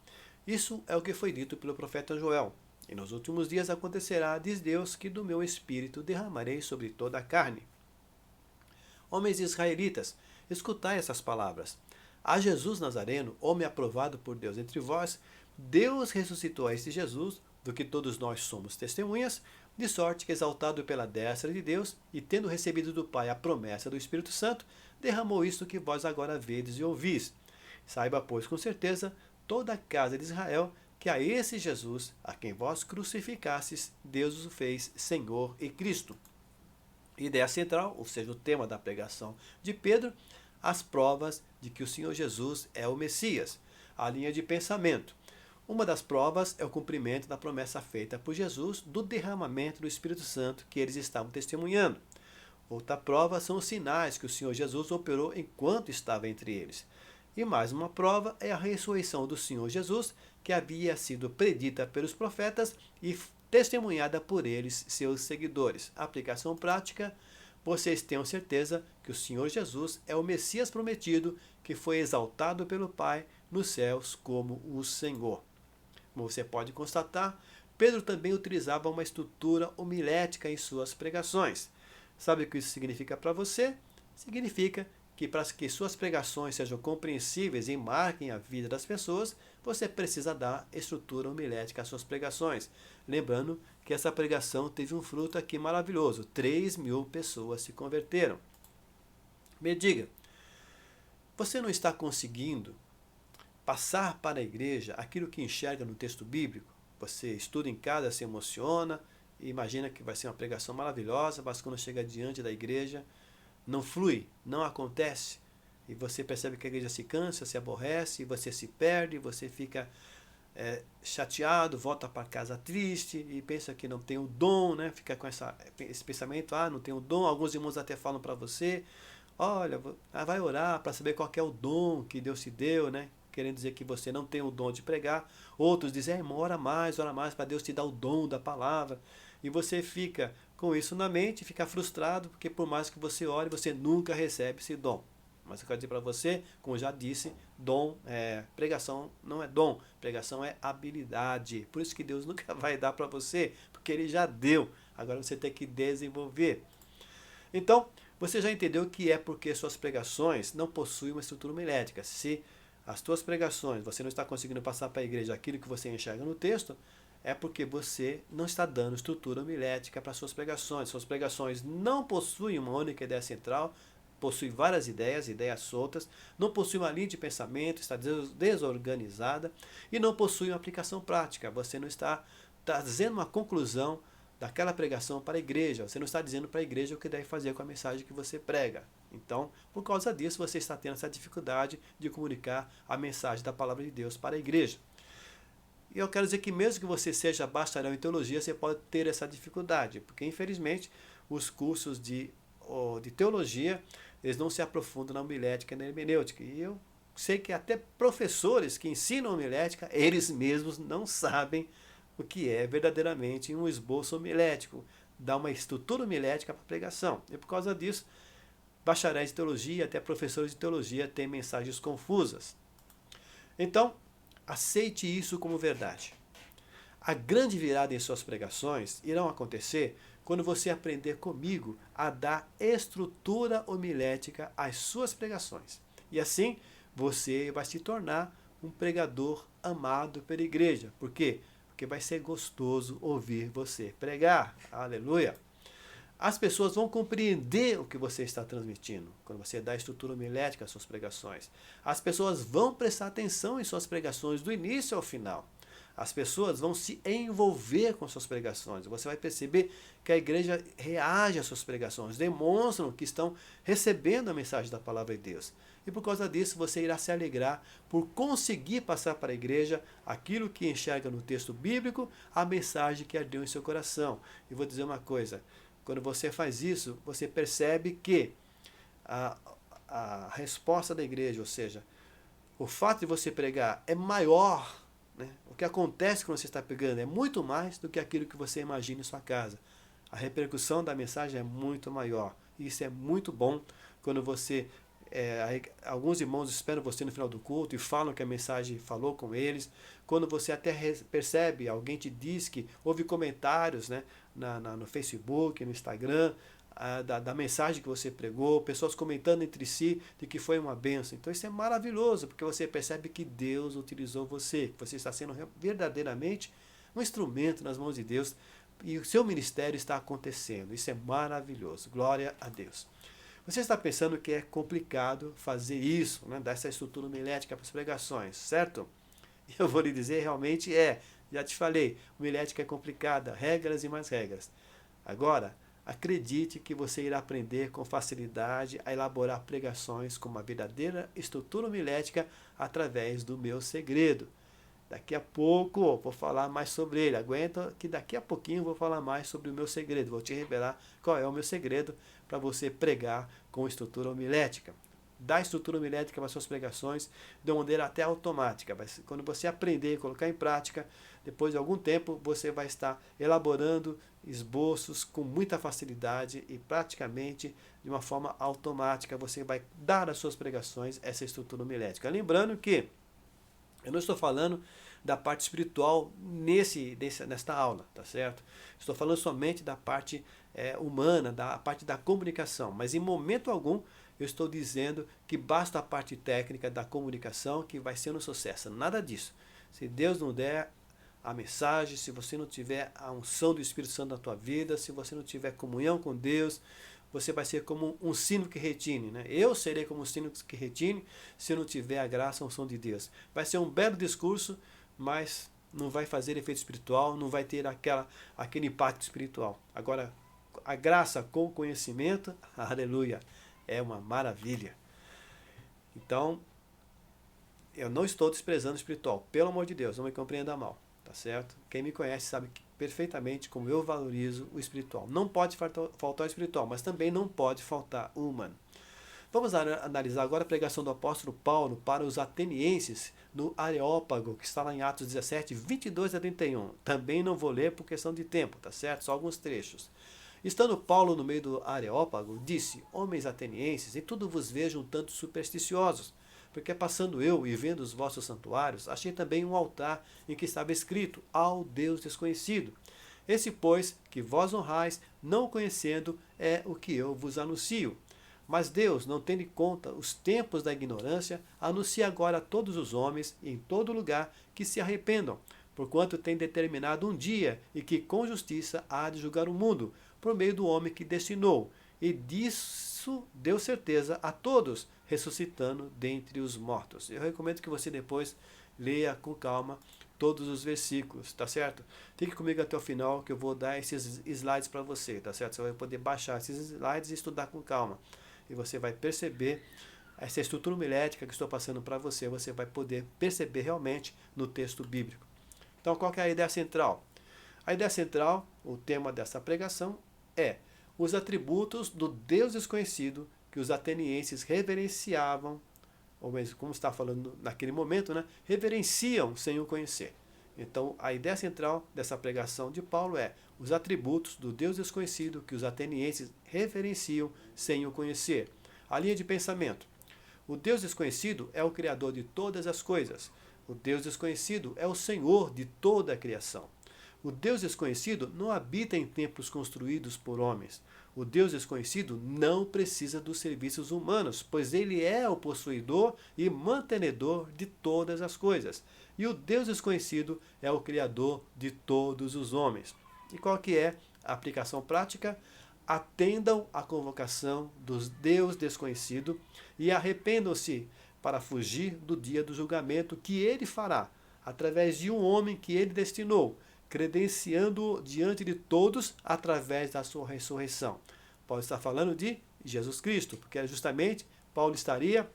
Isso é o que foi dito pelo profeta Joel. E nos últimos dias acontecerá, diz Deus, que do meu espírito derramarei sobre toda a carne. Homens israelitas, escutai essas palavras. A Jesus Nazareno, homem aprovado por Deus entre vós, Deus ressuscitou a este Jesus, do que todos nós somos testemunhas, de sorte que, exaltado pela destra de Deus, e tendo recebido do Pai a promessa do Espírito Santo, derramou isto que vós agora vedes e ouvis. Saiba, pois, com certeza, toda a casa de Israel, que a esse Jesus, a quem vós crucificastes, Deus o fez Senhor e Cristo. Ideia central, ou seja, o tema da pregação de Pedro, as provas de que o Senhor Jesus é o Messias. A linha de pensamento. Uma das provas é o cumprimento da promessa feita por Jesus do derramamento do Espírito Santo que eles estavam testemunhando. Outra prova são os sinais que o Senhor Jesus operou enquanto estava entre eles. E mais uma prova é a ressurreição do Senhor Jesus, que havia sido predita pelos profetas e testemunhada por eles, seus seguidores. Aplicação prática: vocês tenham certeza que o Senhor Jesus é o Messias prometido, que foi exaltado pelo Pai nos céus como o Senhor. Como você pode constatar, Pedro também utilizava uma estrutura homilética em suas pregações. Sabe o que isso significa para você? Significa que para que suas pregações sejam compreensíveis e marquem a vida das pessoas, você precisa dar estrutura homilética às suas pregações. Lembrando que essa pregação teve um fruto aqui maravilhoso. 3.000 pessoas se converteram. Me diga, você não está conseguindo passar para a igreja aquilo que enxerga no texto bíblico? Você estuda em casa, se emociona, e imagina que vai ser uma pregação maravilhosa, mas quando chega diante da igreja, não flui, não acontece. E você percebe que a igreja se cansa, se aborrece, você se perde, você fica chateado, volta para casa triste e pensa que não tem o dom, né? Fica com esse pensamento, não tem o dom. Alguns irmãos até falam para você, olha, vai orar para saber qual que é o dom que Deus te deu, né? Querendo dizer que você não tem o dom de pregar. Outros dizem, irmão, ora mais para Deus te dar o dom da palavra. E você fica com isso na mente, fica frustrado, porque por mais que você ore, você nunca recebe esse dom. Mas eu quero dizer para você, como eu já disse, pregação não é dom, pregação é habilidade. Por isso que Deus nunca vai dar para você, porque Ele já deu. Agora você tem que desenvolver. Então, você já entendeu que é porque suas pregações não possuem uma estrutura homilética. Se as tuas pregações, você não está conseguindo passar para a igreja aquilo que você enxerga no texto, é porque você não está dando estrutura homilética para suas pregações. Suas pregações não possuem uma única ideia central, possui várias ideias soltas, não possui uma linha de pensamento, está desorganizada e não possui uma aplicação prática. Você não está trazendo uma conclusão daquela pregação para a igreja. Você não está dizendo para a igreja o que deve fazer com a mensagem que você prega. Então, por causa disso, você está tendo essa dificuldade de comunicar a mensagem da palavra de Deus para a igreja. E eu quero dizer que mesmo que você seja bacharel em teologia, você pode ter essa dificuldade, porque infelizmente os cursos de teologia, eles não se aprofundam na homilética e na hermenêutica. E eu sei que até professores que ensinam homilética, eles mesmos não sabem o que é verdadeiramente um esboço homilético, dar uma estrutura homilética para a pregação. E por causa disso, bacharéis de teologia, até professores de teologia têm mensagens confusas. Então, aceite isso como verdade. A grande virada em suas pregações irão acontecer quando você aprender comigo a dar estrutura homilética às suas pregações. E assim, você vai se tornar um pregador amado pela igreja. Por quê? Porque vai ser gostoso ouvir você pregar. Aleluia! As pessoas vão compreender o que você está transmitindo quando você dá estrutura homilética às suas pregações. As pessoas vão prestar atenção em suas pregações do início ao final. As pessoas vão se envolver com suas pregações. Você vai perceber que a igreja reage às suas pregações, demonstram que estão recebendo a mensagem da palavra de Deus. E por causa disso você irá se alegrar por conseguir passar para a igreja aquilo que enxerga no texto bíblico, a mensagem que ardeu em seu coração. E vou dizer uma coisa, quando você faz isso, você percebe que a resposta da igreja, ou seja, o fato de você pregar é maior, né? O que acontece quando você está pregando é muito mais do que aquilo que você imagina em sua casa. A repercussão da mensagem é muito maior. E isso é muito bom quando você... alguns irmãos esperam você no final do culto e falam que a mensagem falou com eles. Quando você até percebe, alguém te diz que houve comentários, né, no Facebook, no Instagram, da mensagem que você pregou, pessoas comentando entre si de que foi uma bênção. Então isso é maravilhoso, porque você percebe que Deus utilizou você, que você está sendo verdadeiramente um instrumento nas mãos de Deus e o seu ministério está acontecendo. Isso é maravilhoso. Glória a Deus. Você está pensando que é complicado fazer isso, né, dar essa estrutura homilética para as pregações, certo? Eu vou lhe dizer, realmente é. Já te falei, homilética é complicada, regras e mais regras. Agora, acredite que você irá aprender com facilidade a elaborar pregações com uma verdadeira estrutura homilética através do meu segredo. Daqui a pouco vou falar mais sobre ele. Aguenta que daqui a pouquinho vou falar mais sobre o meu segredo. Vou te revelar qual é o meu segredo para você pregar com estrutura homilética. Dá estrutura homilética para suas pregações de uma maneira até automática. Quando você aprender e colocar em prática, depois de algum tempo você vai estar elaborando esboços com muita facilidade e praticamente de uma forma automática você vai dar às suas pregações essa estrutura homilética. Lembrando que eu não estou falando da parte espiritual nesta aula, tá certo? Estou falando somente da parte humana, da parte da comunicação, mas em momento algum eu estou dizendo que basta a parte técnica da comunicação que vai ser um sucesso. Nada disso. Se Deus não der a mensagem, se você não tiver a unção do Espírito Santo na tua vida, se você não tiver comunhão com Deus, você vai ser como um sino que retine, né? Eu serei como um sino que retine se eu não tiver a graça, a unção de Deus. Vai ser um belo discurso, mas não vai fazer efeito espiritual, não vai ter aquele impacto espiritual. Agora, a graça com conhecimento, aleluia, é uma maravilha. Então, eu não estou desprezando o espiritual, pelo amor de Deus, não me compreenda mal, tá certo? Quem me conhece sabe perfeitamente como eu valorizo o espiritual. Não pode faltar o espiritual, mas também não pode faltar o humano. Vamos analisar agora a pregação do apóstolo Paulo para os atenienses no Areópago, que está lá em Atos 17, 22 a 31. Também não vou ler por questão de tempo, tá certo? Só alguns trechos. Estando Paulo no meio do Areópago, disse: Homens atenienses, em tudo vos vejo um tanto supersticiosos, porque passando eu e vendo os vossos santuários, achei também um altar em que estava escrito: Ao Deus desconhecido. Esse, pois, que vós honrais, não o conhecendo, é o que eu vos anuncio. Mas Deus, não tendo em conta os tempos da ignorância, anuncia agora a todos os homens, em todo lugar, que se arrependam, porquanto tem determinado um dia, e que com justiça há de julgar o mundo, por meio do homem que destinou, e disso deu certeza a todos, ressuscitando dentre os mortos. Eu recomendo que você depois leia com calma todos os versículos, tá certo? Fique comigo até o final, que eu vou dar esses slides para você, tá certo? Você vai poder baixar esses slides e estudar com calma. E você vai perceber essa estrutura homilética que estou passando para você, você vai poder perceber realmente no texto bíblico. Então, qual que é a ideia central? A ideia central, o tema dessa pregação, é os atributos do Deus desconhecido que os atenienses reverenciavam, ou mesmo como está falando naquele momento, né? Reverenciam sem o conhecer. Então, a ideia central dessa pregação de Paulo é os atributos do Deus desconhecido que os atenienses reverenciam sem o conhecer. A linha de pensamento. O Deus desconhecido é o Criador de todas as coisas. O Deus desconhecido é o Senhor de toda a criação. O Deus desconhecido não habita em templos construídos por homens. O Deus desconhecido não precisa dos serviços humanos, pois ele é o possuidor e mantenedor de todas as coisas. E o Deus desconhecido é o Criador de todos os homens. E qual que é a aplicação prática? Atendam à convocação do Deus desconhecido e arrependam-se para fugir do dia do julgamento que ele fará, através de um homem que ele destinou, credenciando-o diante de todos através da sua ressurreição. Paulo está falando de Jesus Cristo, porque justamente Paulo estaria,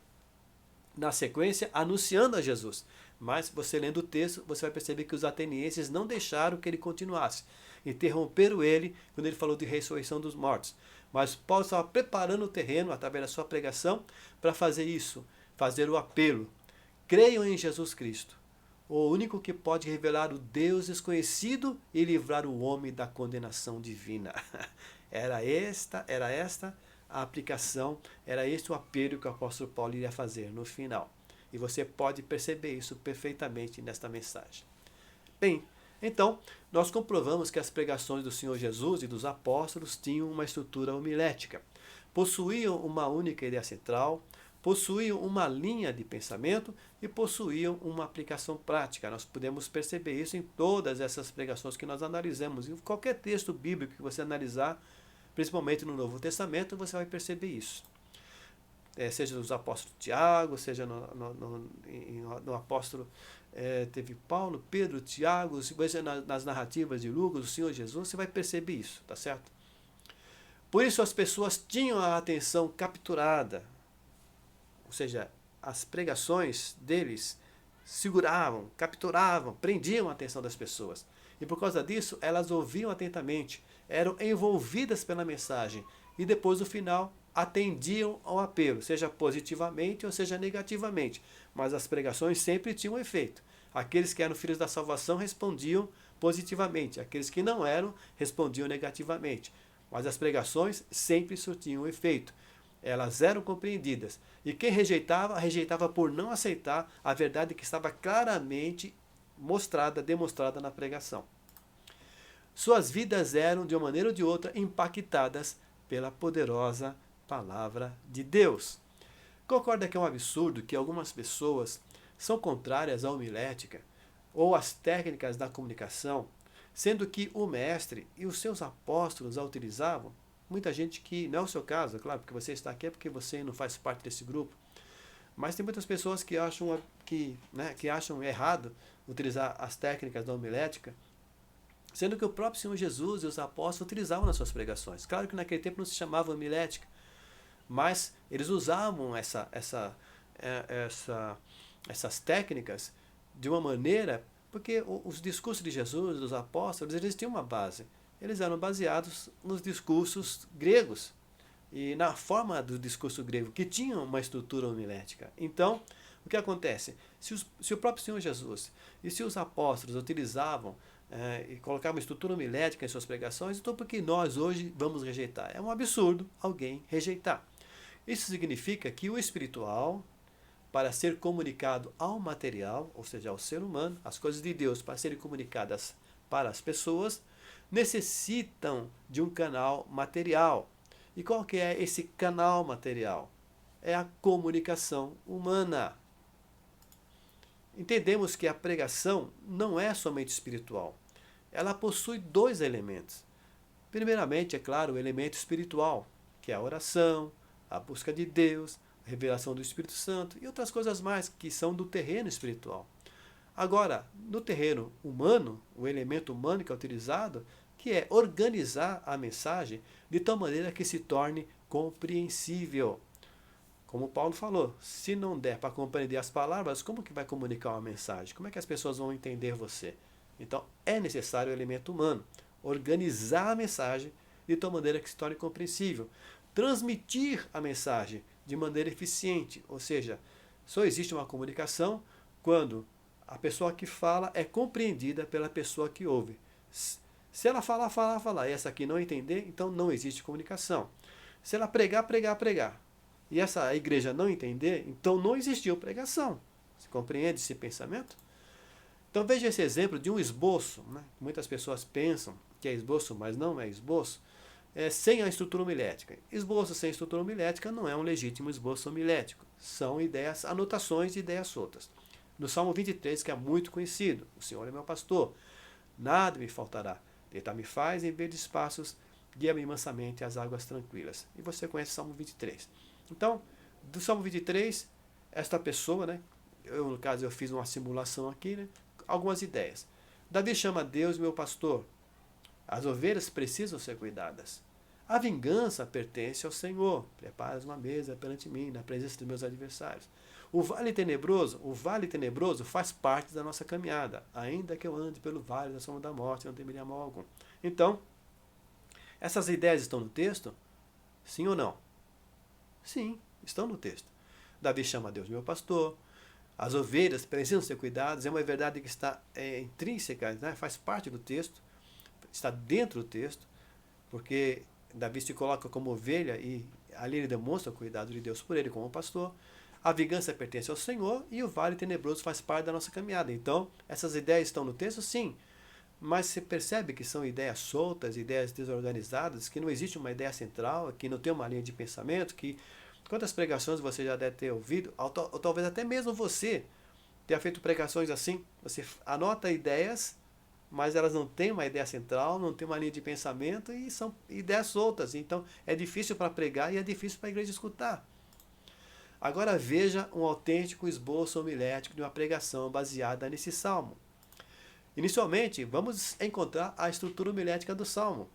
na sequência, anunciando a Jesus. Mas você lendo o texto, você vai perceber que os atenienses não deixaram que ele continuasse. Interromperam ele quando ele falou de ressurreição dos mortos. Mas Paulo estava preparando o terreno, através da sua pregação, para fazer isso, fazer o apelo. Creiam em Jesus Cristo, o único que pode revelar o Deus desconhecido e livrar o homem da condenação divina. Era esta a aplicação, era este o apelo que o apóstolo Paulo iria fazer no final. E você pode perceber isso perfeitamente nesta mensagem. Bem, então, nós comprovamos que as pregações do Senhor Jesus e dos apóstolos tinham uma estrutura homilética. Possuíam uma única ideia central, possuíam uma linha de pensamento e possuíam uma aplicação prática. Nós podemos perceber isso em todas essas pregações que nós analisamos. Em qualquer texto bíblico que você analisar, principalmente no Novo Testamento, você vai perceber isso. Seja nos apóstolos Tiago, seja no apóstolo, teve Paulo, Pedro, Tiago, seja nas narrativas de Lucas, o Senhor Jesus, você vai perceber isso, tá certo? Por isso as pessoas tinham a atenção capturada, ou seja, as pregações deles seguravam, capturavam, prendiam a atenção das pessoas. E por causa disso, elas ouviam atentamente, eram envolvidas pela mensagem e depois, no final, atendiam ao apelo, seja positivamente ou seja negativamente. Mas as pregações sempre tinham efeito. Aqueles que eram filhos da salvação respondiam positivamente, aqueles que não eram respondiam negativamente. Mas as pregações sempre surtiam efeito. Elas eram compreendidas. E quem rejeitava, rejeitava por não aceitar a verdade que estava claramente mostrada, demonstrada na pregação. Suas vidas eram, de uma maneira ou de outra, impactadas pela poderosa palavra de Deus. Concorda que é um absurdo que algumas pessoas são contrárias à homilética ou às técnicas da comunicação, sendo que o mestre e os seus apóstolos a utilizavam? Muita gente que, não é o seu caso, é claro, porque você está aqui é porque você não faz parte desse grupo, mas tem muitas pessoas que acham, que acham errado utilizar as técnicas da homilética, sendo que o próprio Senhor Jesus e os apóstolos utilizavam nas suas pregações. Claro que naquele tempo não se chamava homilética, mas eles usavam essas técnicas de uma maneira, porque os discursos de Jesus, dos apóstolos, eles tinham uma base. Eles eram baseados nos discursos gregos e na forma do discurso grego, que tinham uma estrutura homilética. Então, o que acontece? Se o próprio Senhor Jesus e se os apóstolos utilizavam e colocavam uma estrutura homilética em suas pregações, então por que nós hoje vamos rejeitar? É um absurdo alguém rejeitar. Isso significa que o espiritual, para ser comunicado ao material, ou seja, ao ser humano, as coisas de Deus para serem comunicadas para as pessoas, necessitam de um canal material. E qual que é esse canal material? É a comunicação humana. Entendemos que a pregação não é somente espiritual. Ela possui dois elementos. Primeiramente, é claro, o elemento espiritual, que é a oração, a busca de Deus, a revelação do Espírito Santo e outras coisas mais que são do terreno espiritual. Agora, no terreno humano, o elemento humano que é utilizado, que é organizar a mensagem de tal maneira que se torne compreensível. Como Paulo falou, se não der para compreender as palavras, como que vai comunicar uma mensagem? Como é que as pessoas vão entender você? Então, é necessário o elemento humano, organizar a mensagem de tal maneira que se torne compreensível. Transmitir a mensagem de maneira eficiente, ou seja, só existe uma comunicação quando a pessoa que fala é compreendida pela pessoa que ouve. Se ela falar, e essa aqui não entender, então não existe comunicação. Se ela pregar, e essa igreja não entender, então não existiu pregação. Você compreende esse pensamento? Então veja esse exemplo de um esboço, né? Muitas pessoas pensam que é esboço, mas não é esboço, sem a estrutura homilética. Esboço sem estrutura homilética não é um legítimo esboço homilético. São ideias, anotações de ideias soltas. No Salmo 23, que é muito conhecido, o Senhor é meu pastor, nada me faltará. Deitar-me faz em verdes espaços, guia-me mansamente às águas tranquilas. E você conhece o Salmo 23. Então, do Salmo 23, esta pessoa, né, no caso eu fiz uma simulação aqui, né, algumas ideias. Davi chama Deus meu pastor. As ovelhas precisam ser cuidadas. A vingança pertence ao Senhor. Preparas uma mesa perante mim, na presença dos meus adversários. O vale tenebroso faz parte da nossa caminhada. Ainda que eu ande pelo vale da sombra da morte, não temeria mal algum. Então, essas ideias estão no texto? Sim ou não? Sim, estão no texto. Davi chama Deus meu pastor. As ovelhas precisam ser cuidadas. É uma verdade que está intrínseca, né? Faz parte do texto. Está dentro do texto. Porque Davi se coloca como ovelha e ali ele demonstra o cuidado de Deus por ele como pastor. A vingança pertence ao Senhor e o vale tenebroso faz parte da nossa caminhada. Então, essas ideias estão no texto? Sim. Mas você percebe que são ideias soltas, ideias desorganizadas, que não existe uma ideia central, que não tem uma linha de pensamento, que quantas pregações você já deve ter ouvido, ou talvez até mesmo você tenha feito pregações assim, você anota ideias, mas elas não têm uma ideia central, não tem uma linha de pensamento e são ideias soltas. Então é difícil para pregar e é difícil para a igreja escutar. Agora veja um autêntico esboço homilético de uma pregação baseada nesse salmo. Inicialmente, vamos encontrar a estrutura homilética do salmo.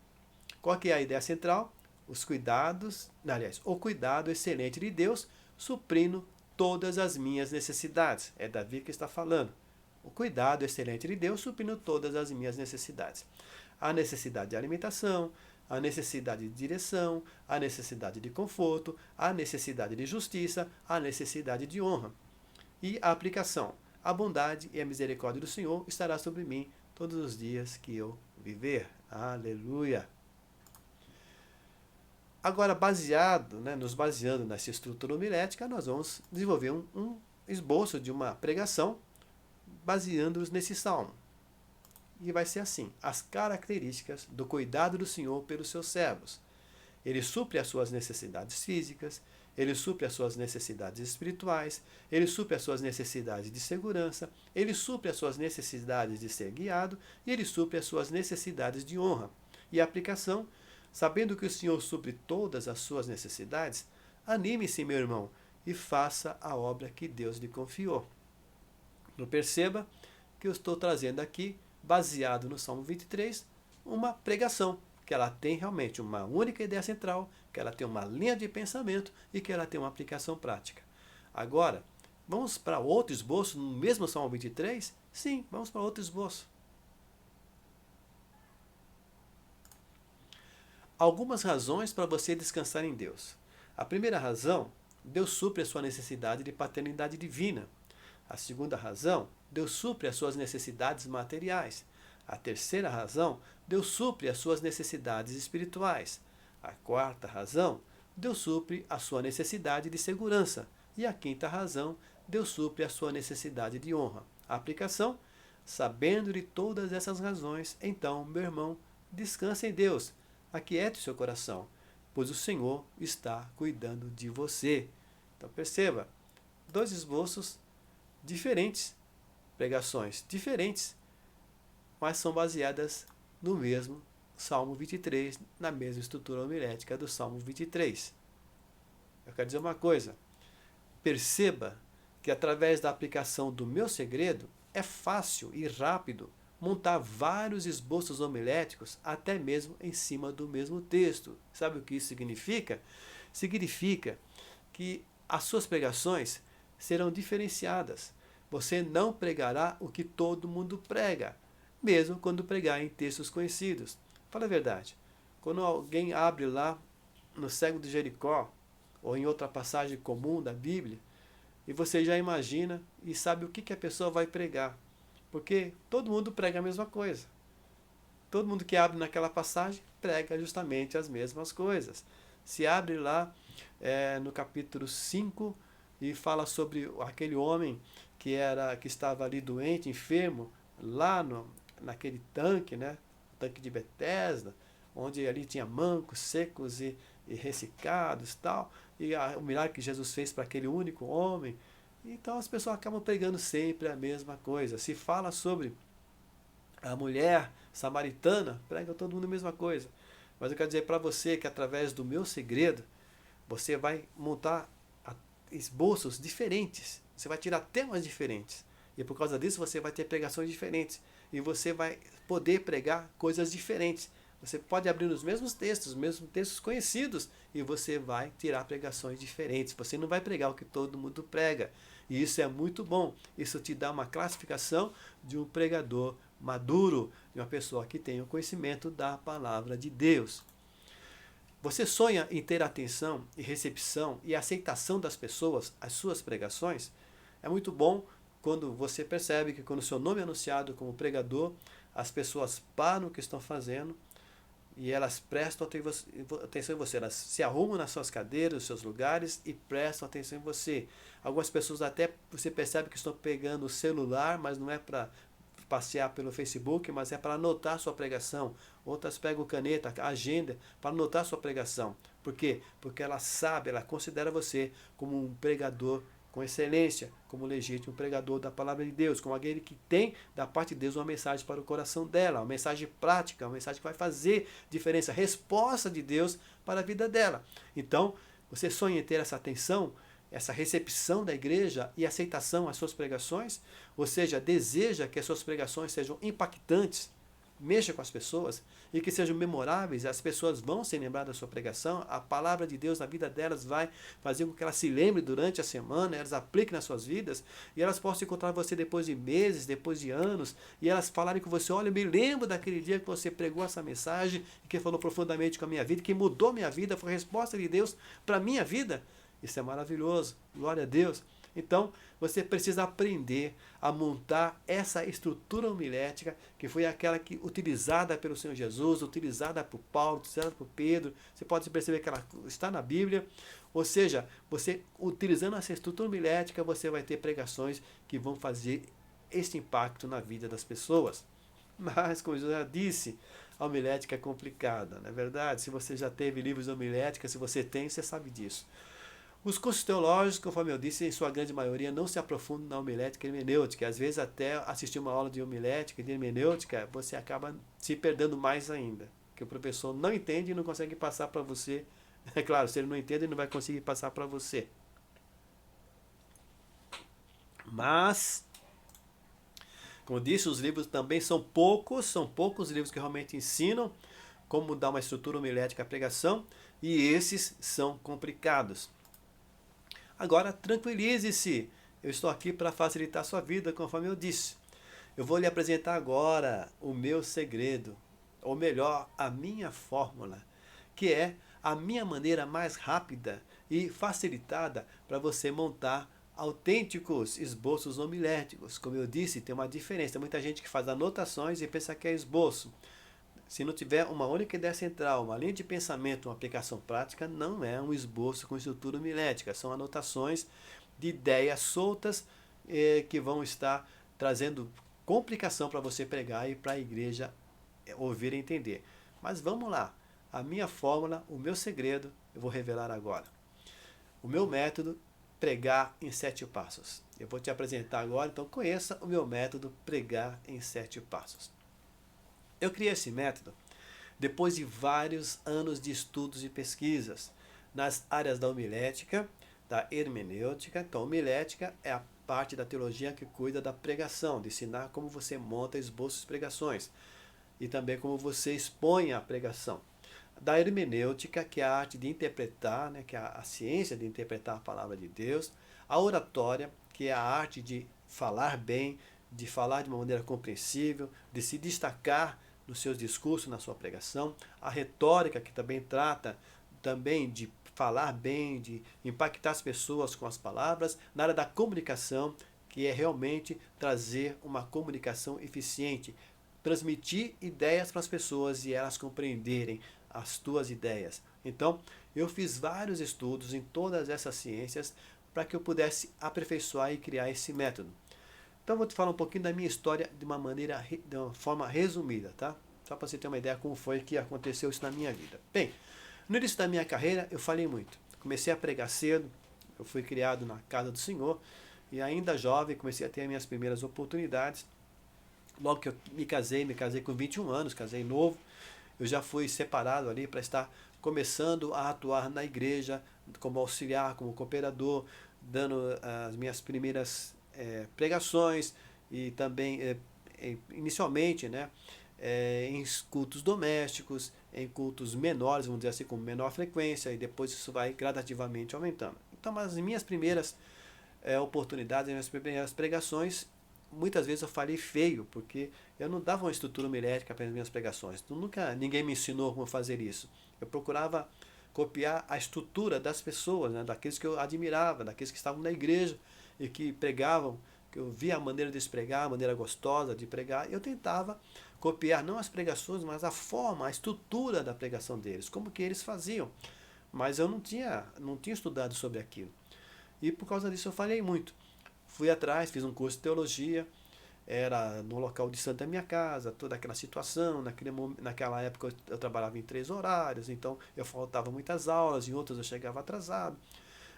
Qual que é a ideia central? Os cuidados, aliás, o cuidado excelente de Deus suprindo todas as minhas necessidades. É Davi que está falando. O cuidado excelente de Deus suprindo todas as minhas necessidades. A necessidade de alimentação, a necessidade de direção, a necessidade de conforto, a necessidade de justiça, a necessidade de honra. E a aplicação. A bondade e a misericórdia do Senhor estará sobre mim todos os dias que eu viver. Aleluia! Agora, nos baseando nessa estrutura homilética, nós vamos desenvolver um esboço de uma pregação baseando-nos nesse salmo. E vai ser assim: as características do cuidado do Senhor pelos seus servos. Ele supre as suas necessidades físicas, ele supre as suas necessidades espirituais, ele supre as suas necessidades de segurança, ele supre as suas necessidades de ser guiado e ele supre as suas necessidades de honra. E a aplicação, sabendo que o Senhor supre todas as suas necessidades, anime-se, meu irmão, e faça a obra que Deus lhe confiou. Não perceba que eu estou trazendo aqui, baseado no Salmo 23, uma pregação, que ela tem realmente uma única ideia central, que ela tem uma linha de pensamento e que ela tem uma aplicação prática. Agora, vamos para outro esboço no mesmo Salmo 23? Sim, vamos para outro esboço. Algumas razões para você descansar em Deus. A primeira razão, Deus supre a sua necessidade de paternidade divina. A segunda razão, Deus supre as suas necessidades materiais. A terceira razão, Deus supre as suas necessidades espirituais. A quarta razão, Deus supre a sua necessidade de segurança. E a quinta razão, Deus supre a sua necessidade de honra. A aplicação, sabendo de todas essas razões, então, meu irmão, descanse em Deus. Aquiete o seu coração, pois o Senhor está cuidando de você. Então perceba, dois esboços diferentes, pregações diferentes, mas são baseadas no mesmo Salmo 23, na mesma estrutura homilética do Salmo 23. Eu quero dizer uma coisa, perceba que através da aplicação do meu segredo, é fácil e rápido montar vários esboços homiléticos, até mesmo em cima do mesmo texto. Sabe o que isso significa? Significa que as suas pregações serão diferenciadas. Você não pregará o que todo mundo prega, mesmo quando pregar em textos conhecidos. Fala a verdade. Quando alguém abre lá no Cego de Jericó, ou em outra passagem comum da Bíblia, e você já imagina e sabe o que a pessoa vai pregar. Porque todo mundo prega a mesma coisa. Todo mundo que abre naquela passagem prega justamente as mesmas coisas. Se abre lá no capítulo 5 e fala sobre aquele homem que estava ali doente, enfermo, lá naquele tanque, né? Tanque de Betesda, onde ali tinha mancos, secos e ressecados e tal. E o milagre que Jesus fez para aquele único homem. Então as pessoas acabam pregando sempre a mesma coisa. Se fala sobre a mulher samaritana, prega todo mundo a mesma coisa. Mas eu quero dizer para você que através do meu segredo, você vai montar esboços diferentes. Você vai tirar temas diferentes. E por causa disso você vai ter pregações diferentes. E você vai poder pregar coisas diferentes. Você pode abrir os mesmos textos conhecidos, e você vai tirar pregações diferentes. Você não vai pregar o que todo mundo prega. E isso é muito bom. Isso te dá uma classificação de um pregador maduro, de uma pessoa que tem o conhecimento da palavra de Deus. Você sonha em ter atenção e recepção e aceitação das pessoas às suas pregações? É muito bom quando você percebe que quando o seu nome é anunciado como pregador, as pessoas param o que estão fazendo e elas prestam atenção em você. Elas se arrumam nas suas cadeiras, nos seus lugares e prestam atenção em você. Algumas pessoas até você percebe que estão pegando o celular, mas não é para passear pelo Facebook, mas é para anotar sua pregação. Outras pegam caneta, agenda, para anotar sua pregação. Por quê? Porque ela sabe, ela considera você como um pregador com excelência, como legítimo pregador da palavra de Deus, como aquele que tem da parte de Deus uma mensagem para o coração dela, uma mensagem prática, uma mensagem que vai fazer diferença, resposta de Deus para a vida dela. Então, você sonha em ter essa atenção, essa recepção da igreja e aceitação às suas pregações, ou seja, deseja que as suas pregações sejam impactantes, mexa com as pessoas e que sejam memoráveis, as pessoas vão se lembrar da sua pregação, a palavra de Deus na vida delas vai fazer com que elas se lembrem durante a semana, elas apliquem nas suas vidas e elas possam encontrar você depois de meses, depois de anos e elas falarem com você, olha, eu me lembro daquele dia que você pregou essa mensagem e que falou profundamente com a minha vida, que mudou minha vida, foi a resposta de Deus para a minha vida. Isso é maravilhoso, glória a Deus. Então, você precisa aprender a montar essa estrutura homilética, que foi aquela que utilizada pelo Senhor Jesus, utilizada por Paulo, utilizada por Pedro. Você pode perceber que ela está na Bíblia. Ou seja, você utilizando essa estrutura homilética, você vai ter pregações que vão fazer esse impacto na vida das pessoas. Mas, como eu já disse, a homilética é complicada, não é verdade? Se você já teve livros de homilética, se você tem, você sabe disso. Os cursos teológicos, conforme eu disse, em sua grande maioria não se aprofundam na homilética e hermenêutica. Às vezes, até assistir uma aula de homilética e de hermenêutica, você acaba se perdendo mais ainda. Que o professor não entende e não consegue passar para você. É claro, se ele não entende, ele não vai conseguir passar para você. Mas, como eu disse, os livros também são poucos livros que realmente ensinam como dar uma estrutura homilética à pregação, e esses são complicados. Agora, tranquilize-se, eu estou aqui para facilitar a sua vida, conforme eu disse. Eu vou lhe apresentar agora o meu segredo, ou melhor, a minha fórmula, que é a minha maneira mais rápida e facilitada para você montar autênticos esboços homiléticos. Como eu disse, tem uma diferença. Tem muita gente que faz anotações e pensa que é esboço. Se não tiver uma única ideia central, uma linha de pensamento, uma aplicação prática, não é um esboço com estrutura homilética. São anotações de ideias soltas que vão estar trazendo complicação para você pregar e para a igreja ouvir e entender. Mas vamos lá. A minha fórmula, o meu segredo, eu vou revelar agora. O meu método, pregar em 7 passos. Eu vou te apresentar agora, então conheça o meu método, pregar em 7 passos. Eu criei esse método depois de vários anos de estudos e pesquisas nas áreas da homilética, da hermenêutica. Então, a homilética é a parte da teologia que cuida da pregação, de ensinar como você monta esboços de pregações e também como você expõe a pregação. Da hermenêutica, que é a arte de interpretar, né, que é a ciência de interpretar a palavra de Deus. A oratória, que é a arte de falar bem, de falar de uma maneira compreensível, de se destacar nos seus discursos, na sua pregação. A retórica, que também trata também de falar bem, de impactar as pessoas com as palavras. Na área da comunicação, que é realmente trazer uma comunicação eficiente, transmitir ideias para as pessoas e elas compreenderem as tuas ideias. Então, eu fiz vários estudos em todas essas ciências para que eu pudesse aperfeiçoar e criar esse método. Então, vou te falar um pouquinho da minha história de uma forma resumida, tá? Só para você ter uma ideia como foi que aconteceu isso na minha vida. Bem, no início da minha carreira, eu falei muito. Comecei a pregar cedo, eu fui criado na casa do Senhor, e ainda jovem, comecei a ter as minhas primeiras oportunidades. Logo que eu me casei com 21 anos, casei novo, eu já fui separado ali para estar começando a atuar na igreja, como auxiliar, como cooperador, dando as minhas primeiras pregações e também inicialmente, né, em cultos domésticos, em cultos menores, vamos dizer assim, com menor frequência, e depois isso vai gradativamente aumentando. Então, as minhas primeiras oportunidades, as minhas primeiras pregações, muitas vezes eu falei feio, porque eu não dava uma estrutura homilética para as minhas pregações. Então, ninguém me ensinou como fazer isso. Eu procurava copiar a estrutura das pessoas, né, daqueles que eu admirava, daqueles que estavam na igreja e que pregavam, que eu via a maneira de pregar, a maneira gostosa de pregar. Eu tentava copiar não as pregações, mas a forma, a estrutura da pregação deles, como que eles faziam. Mas eu não tinha estudado sobre aquilo. E por causa disso eu falei muito. Fui atrás, fiz um curso de teologia, era no local distante da minha casa, toda aquela situação. Naquela época eu trabalhava em 3 horários, então eu faltava muitas aulas, em outras eu chegava atrasado.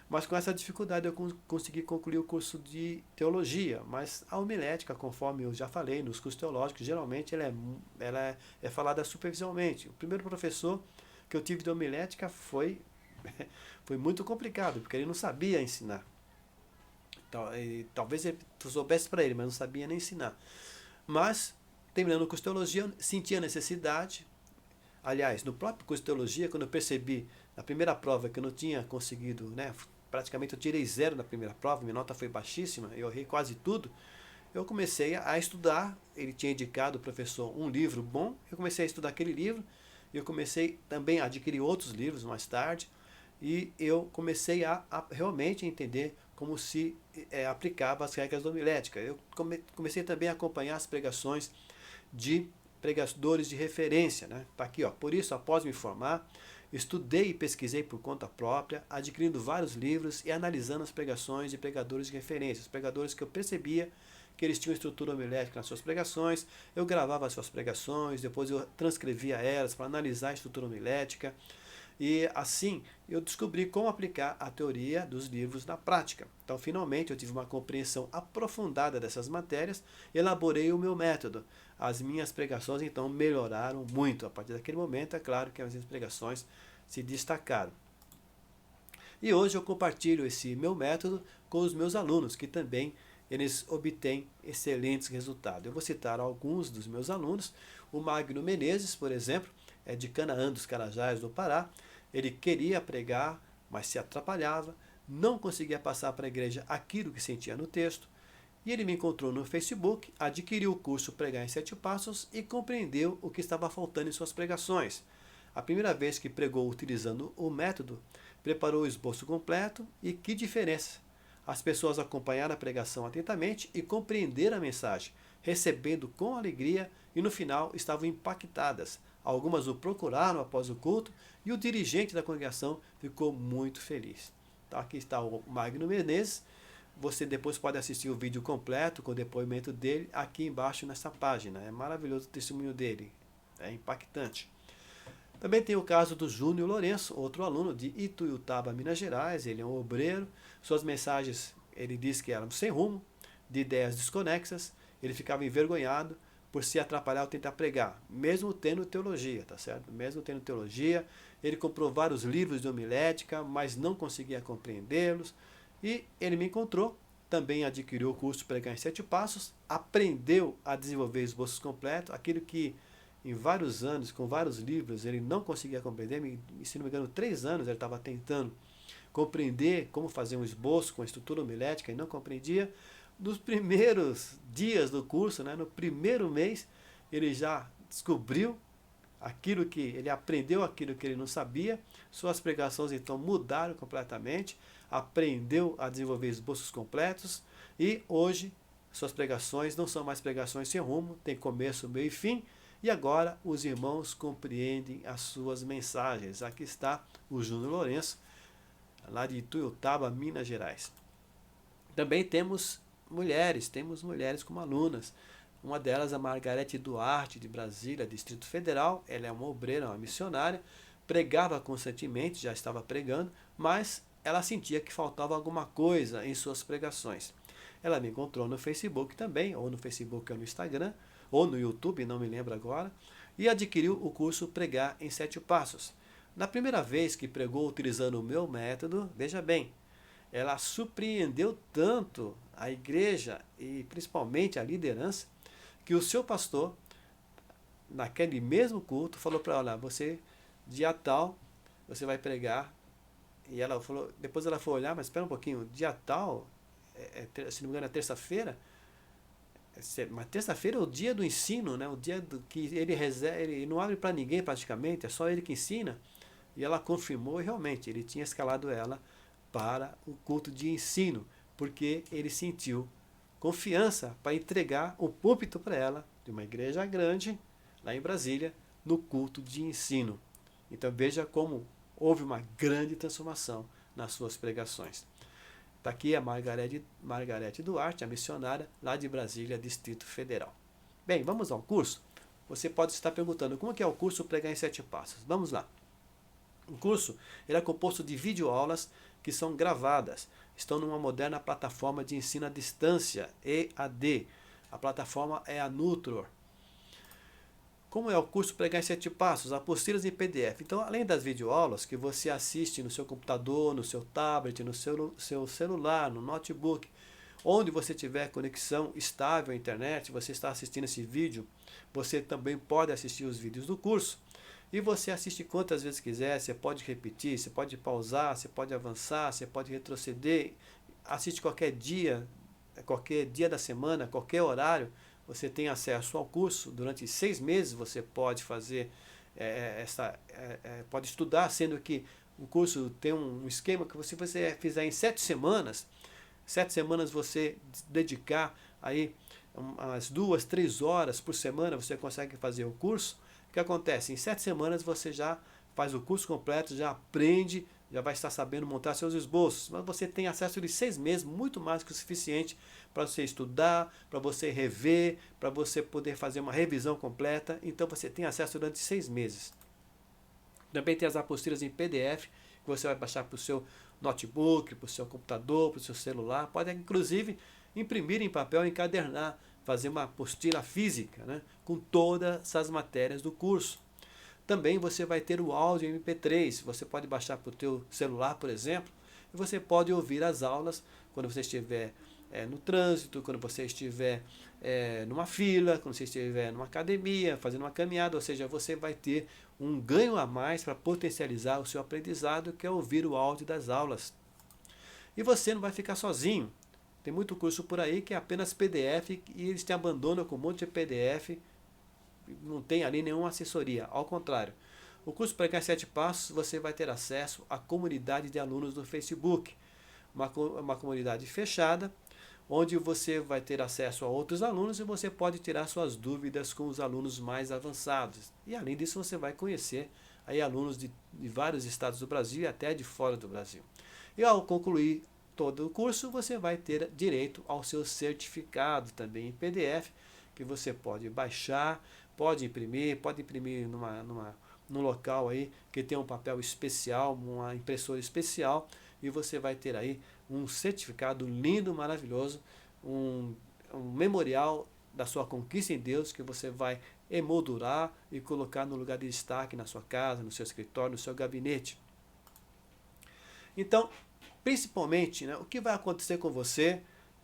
Mas com essa dificuldade eu consegui concluir o curso de teologia. Mas a homilética, conforme eu já falei, nos cursos teológicos, geralmente ela é falada superficialmente. O primeiro professor que eu tive de homilética foi muito complicado, porque ele não sabia ensinar. Talvez eu soubesse para ele, mas não sabia nem ensinar. Mas, terminando o curso de teologia, eu senti a necessidade. Aliás, no próprio curso de teologia, quando eu percebi na primeira prova que eu não tinha conseguido, né, praticamente eu tirei 0 na primeira prova, minha nota foi baixíssima, eu errei quase tudo, eu comecei a estudar. Ele tinha indicado, o professor, um livro bom, eu comecei a estudar aquele livro, e eu comecei também a adquirir outros livros mais tarde, e eu comecei a realmente entender como se aplicava as regras da homilética. Eu comecei também a acompanhar as pregações de pregadores de referência, né? Tá aqui, ó. Por isso, após me formar, estudei e pesquisei por conta própria, adquirindo vários livros e analisando as pregações de pregadores de referência, os pregadores que eu percebia que eles tinham estrutura homilética nas suas pregações, eu gravava as suas pregações, depois eu transcrevia elas para analisar a estrutura homilética, e assim eu descobri como aplicar a teoria dos livros na prática. Então, finalmente, eu tive uma compreensão aprofundada dessas matérias, elaborei o meu método. As minhas pregações, então, melhoraram muito. A partir daquele momento, é claro que as minhas pregações se destacaram. E hoje eu compartilho esse meu método com os meus alunos, que também eles obtêm excelentes resultados. Eu vou citar alguns dos meus alunos. O Magno Menezes, por exemplo, é de Canaã dos Carajás, do Pará. Ele queria pregar, mas se atrapalhava, não conseguia passar para a igreja aquilo que sentia no texto. E ele me encontrou no Facebook, adquiriu o curso Pregar em 7 Passos e compreendeu o que estava faltando em suas pregações. A primeira vez que pregou utilizando o método, preparou o esboço completo e que diferença! As pessoas acompanharam a pregação atentamente e compreenderam a mensagem, recebendo com alegria e no final estavam impactadas. Algumas o procuraram após o culto e o dirigente da congregação ficou muito feliz. Então, aqui está o Magno Menezes. Você depois pode assistir o vídeo completo com o depoimento dele aqui embaixo nessa página. É maravilhoso o testemunho dele, é impactante. Também tem o caso do Júnior Lourenço, outro aluno de Ituiutaba, Minas Gerais. Ele é um obreiro. Suas mensagens, ele diz que eram sem rumo, de ideias desconexas. Ele ficava envergonhado por se atrapalhar ao tentar pregar, mesmo tendo teologia, tá certo? Mesmo tendo teologia, ele comprou vários livros de homilética, mas não conseguia compreendê-los. E ele me encontrou, também adquiriu o curso Pregar em 7 Passos, aprendeu a desenvolver esboços completos, aquilo que em vários anos, com vários livros, ele não conseguia compreender. Se não me engano, 3 anos ele estava tentando compreender como fazer um esboço com a estrutura homilética e não compreendia. Nos primeiros dias do curso, no primeiro mês, ele já descobriu aquilo que ele aprendeu, aquilo que ele não sabia. Suas pregações então mudaram completamente, aprendeu a desenvolver esboços completos e hoje suas pregações não são mais pregações sem rumo, tem começo, meio e fim. E agora os irmãos compreendem as suas mensagens. Aqui está o Júnior Lourenço, lá de Ituiutaba, Minas Gerais. Também temos mulheres como alunas. Uma delas, a Margarete Duarte, de Brasília, Distrito Federal. Ela é uma obreira, uma missionária, pregava constantemente, já estava pregando, mas ela sentia que faltava alguma coisa em suas pregações. Ela me encontrou no Facebook também, ou no Facebook ou no Instagram, ou no YouTube, não me lembro agora, e adquiriu o curso Pregar em 7 Passos. Na primeira vez que pregou utilizando o meu método, veja bem, ela surpreendeu tanto a igreja e principalmente a liderança, que o seu pastor, naquele mesmo culto, falou para ela: você, dia tal, você vai pregar. E ela falou, depois ela foi olhar, mas espera um pouquinho, dia tal, se não me engano é terça-feira, mas terça-feira é o dia do ensino, o dia que ele não abre para ninguém praticamente, é só ele que ensina. E ela confirmou, e realmente ele tinha escalado ela para o culto de ensino, porque ele sentiu confiança para entregar o púlpito para ela, de uma igreja grande, lá em Brasília, no culto de ensino. Então veja como houve uma grande transformação nas suas pregações. Está aqui a Margarete Duarte, a missionária lá de Brasília, Distrito Federal. Bem, vamos ao curso? Você pode estar perguntando, como é que é o curso Pregar em 7 Passos? Vamos lá. O curso ele é composto de videoaulas que são gravadas. Estão numa moderna plataforma de ensino à distância, EAD. A plataforma é a Nutror. Como é o curso Pregar em 7 Passos? Apostilas em PDF. Então, além das videoaulas que você assiste no seu computador, no seu tablet, no seu celular, no notebook, onde você tiver conexão estável à internet, você está assistindo esse vídeo, você também pode assistir os vídeos do curso. E você assiste quantas vezes quiser, você pode repetir, você pode pausar, você pode avançar, você pode retroceder, assiste qualquer dia da semana, qualquer horário, você tem acesso ao curso. Durante 6 meses você pode fazer pode estudar, sendo que o curso tem um esquema que você fizer em 7 semanas, 7 semanas você dedicar aí umas 2, 3 horas por semana, você consegue fazer o curso. O que acontece? Em 7 semanas você já faz o curso completo, já aprende já vai estar sabendo montar seus esboços, mas você tem acesso de 6 meses, muito mais que o suficiente para você estudar, para você rever, para você poder fazer uma revisão completa. Então você tem acesso durante 6 meses. Também tem as apostilas em PDF, que você vai baixar para o seu notebook, para o seu computador, para o seu celular. Pode inclusive imprimir em papel, encadernar, fazer uma apostila física, né, com todas as matérias do curso. Também você vai ter o áudio MP3, você pode baixar para o teu celular, por exemplo, e você pode ouvir as aulas quando você estiver no trânsito, quando você estiver numa fila, quando você estiver numa academia, fazendo uma caminhada, ou seja, você vai ter um ganho a mais para potencializar o seu aprendizado, que é ouvir o áudio das aulas. E você não vai ficar sozinho. Tem muito curso por aí que é apenas PDF e eles te abandonam com um monte de PDF, não tem ali nenhuma assessoria, ao contrário. O curso Pregar 7 Passos, você vai ter acesso à comunidade de alunos do Facebook, uma comunidade fechada, onde você vai ter acesso a outros alunos e você pode tirar suas dúvidas com os alunos mais avançados. E além disso, você vai conhecer aí alunos de vários estados do Brasil e até de fora do Brasil. E ao concluir todo o curso, você vai ter direito ao seu certificado também em PDF, que você pode baixar, pode imprimir num local aí que tem um papel especial, uma impressora especial, e você vai ter aí um certificado lindo, maravilhoso, um memorial da sua conquista em Deus, que você vai emoldurar e colocar no lugar de destaque na sua casa, no seu escritório, no seu gabinete. Então, principalmente, né, o que vai acontecer com você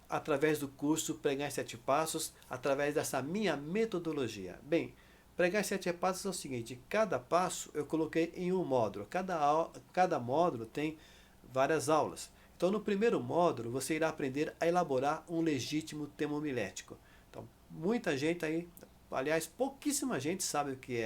através do curso Pregar 7 Passos, através dessa minha metodologia? Bem, Pregar 7 Passos é o seguinte: cada passo eu coloquei em um módulo, cada módulo tem várias aulas. Então, no primeiro módulo, você irá aprender a elaborar um legítimo tema homilético. Então, muita gente aí, aliás, pouquíssima gente sabe o que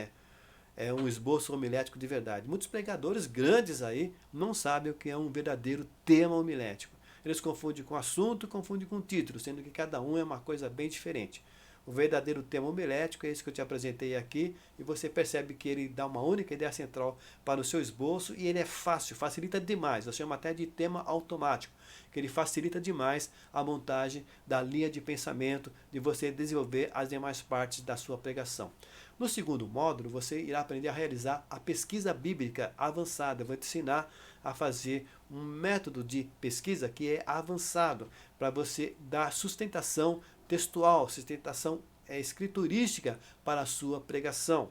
é um esboço homilético de verdade. Muitos pregadores grandes aí não sabem o que é um verdadeiro tema homilético. Eles confundem com assunto, confundem com título, sendo que cada um é uma coisa bem diferente. O verdadeiro tema homilético é esse que eu te apresentei aqui, e você percebe que ele dá uma única ideia central para o seu esboço, e ele é fácil, facilita demais. Eu chamo até de tema automático, que ele facilita demais a montagem da linha de pensamento, de você desenvolver as demais partes da sua pregação. No segundo módulo, você irá aprender a realizar a pesquisa bíblica avançada. Eu vou te ensinar a fazer um método de pesquisa que é avançado, para você dar sustentação textual, sustentação escriturística para a sua pregação.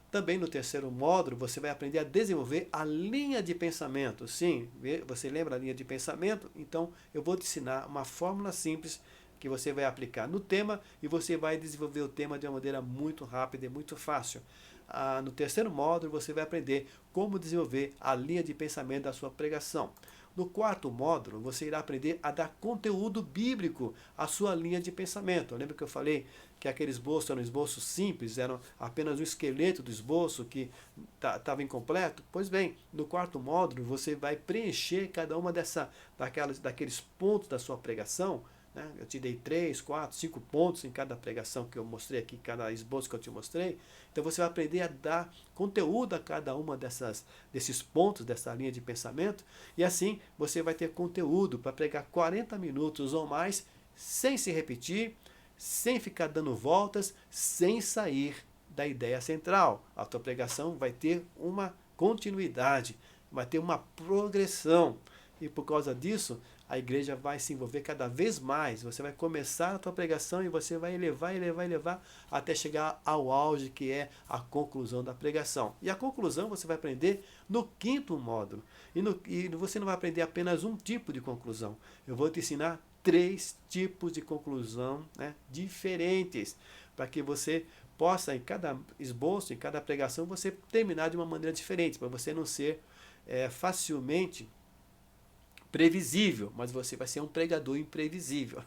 Também no terceiro módulo, você vai aprender a desenvolver a linha de pensamento. Sim, você lembra a linha de pensamento? Então, eu vou te ensinar uma fórmula simples que você vai aplicar no tema e você vai desenvolver o tema de uma maneira muito rápida e muito fácil. No terceiro módulo, você vai aprender como desenvolver a linha de pensamento da sua pregação. No quarto módulo, você irá aprender a dar conteúdo bíblico à sua linha de pensamento. Lembra que eu falei que aquele esboço era um esboço simples, era apenas o esqueleto do esboço que estava incompleto? Pois bem, no quarto módulo, você vai preencher cada uma daqueles pontos da sua pregação. Eu te dei 3, 4, 5 pontos em cada pregação que eu mostrei aqui, cada esboço que eu te mostrei. Então você vai aprender a dar conteúdo a cada uma desses pontos, dessa linha de pensamento. E assim você vai ter conteúdo para pregar 40 minutos ou mais, sem se repetir, sem ficar dando voltas, sem sair da ideia central. A tua pregação vai ter uma continuidade, vai ter uma progressão. E por causa disso, a igreja vai se envolver cada vez mais. Você vai começar a tua pregação e você vai elevar até chegar ao auge, que é a conclusão da pregação. E a conclusão você vai aprender no quinto módulo. E você não vai aprender apenas um tipo de conclusão. Eu vou te ensinar 3 tipos de conclusão, diferentes, para que você possa, em cada esboço, em cada pregação, você terminar de uma maneira diferente, para você não ser facilmente previsível, mas você vai ser um pregador imprevisível.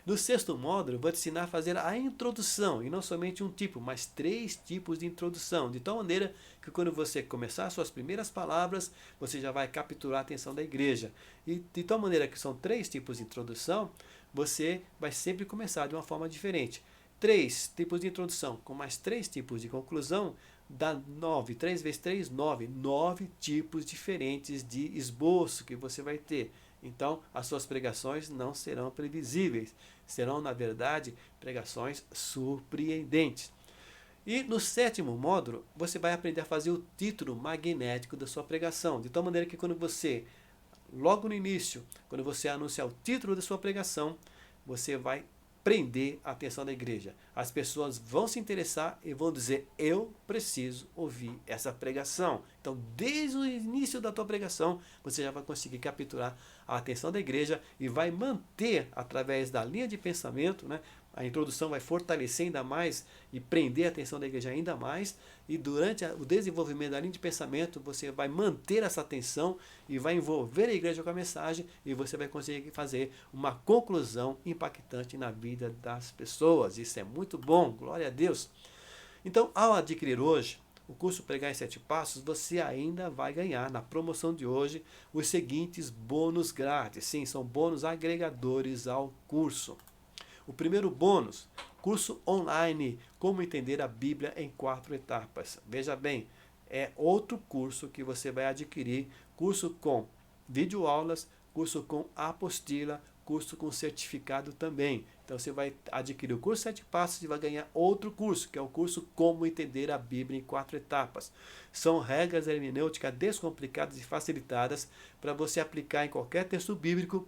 No sexto módulo, eu vou te ensinar a fazer a introdução, e não somente um tipo, mas 3 tipos de introdução, de tal maneira que quando você começar as suas primeiras palavras, você já vai capturar a atenção da igreja. E de tal maneira que são 3 tipos de introdução, você vai sempre começar de uma forma diferente. 3 tipos de introdução com mais 3 tipos de conclusão dá 9, 3 vezes 3, 9. 9 tipos diferentes de esboço que você vai ter. Então, as suas pregações não serão previsíveis. Serão, na verdade, pregações surpreendentes. E no sétimo módulo, você vai aprender a fazer o título magnético da sua pregação. De tal maneira que quando você, logo no início, quando você anunciar o título da sua pregação, você vai prender a atenção da igreja. As pessoas vão se interessar e vão dizer, eu preciso ouvir essa pregação. Então, desde o início da tua pregação, você já vai conseguir capturar a atenção da igreja e vai manter, através da linha de pensamento, né? A introdução vai fortalecer ainda mais e prender a atenção da igreja ainda mais. E durante o desenvolvimento da linha de pensamento, você vai manter essa atenção e vai envolver a igreja com a mensagem e você vai conseguir fazer uma conclusão impactante na vida das pessoas. Isso é muito bom, glória a Deus. Então, ao adquirir hoje o curso Pregar em 7 Passos, você ainda vai ganhar na promoção de hoje os seguintes bônus grátis. Sim, são bônus agregadores ao curso. O primeiro bônus, curso online, como entender a Bíblia em 4 etapas. Veja bem, é outro curso que você vai adquirir, curso com videoaulas, curso com apostila, curso com certificado também. Então você vai adquirir o curso 7 Passos e vai ganhar outro curso, que é o curso Como Entender a Bíblia em 4 Etapas. São regras hermenêuticas descomplicadas e facilitadas para você aplicar em qualquer texto bíblico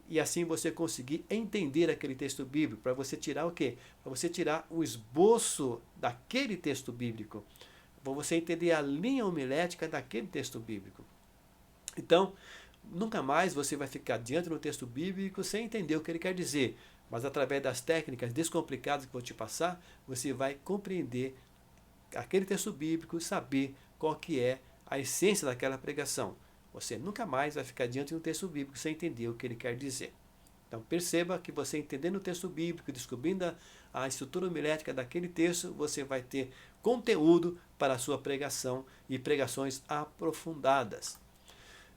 e assim você conseguir entender aquele texto bíblico, para você tirar o quê? Para você tirar o esboço daquele texto bíblico, para você entender a linha homilética daquele texto bíblico. Então, nunca mais você vai ficar diante do texto bíblico sem entender o que ele quer dizer, mas através das técnicas descomplicadas que vou te passar, você vai compreender aquele texto bíblico e saber qual que é a essência daquela pregação. Você nunca mais vai ficar diante de um texto bíblico sem entender o que ele quer dizer. Então perceba que você entendendo o texto bíblico, descobrindo a estrutura homilética daquele texto, você vai ter conteúdo para a sua pregação e pregações aprofundadas.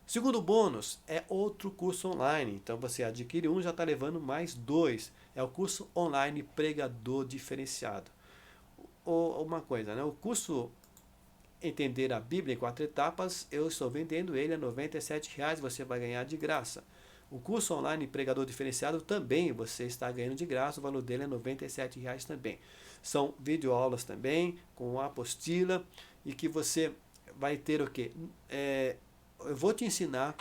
Segundo bônus é outro curso online. Então você adquire um, já está levando mais 2. É o curso online Pregador Diferenciado. Uma coisa, né? O curso Entender a Bíblia em 4 Etapas, eu estou vendendo ele a R$ 97,00, você vai ganhar de graça. O curso online Pregador Diferenciado também você está ganhando de graça, o valor dele é R$ 97,00 também. São videoaulas também, com apostila, e que você vai ter o quê? Eu vou te ensinar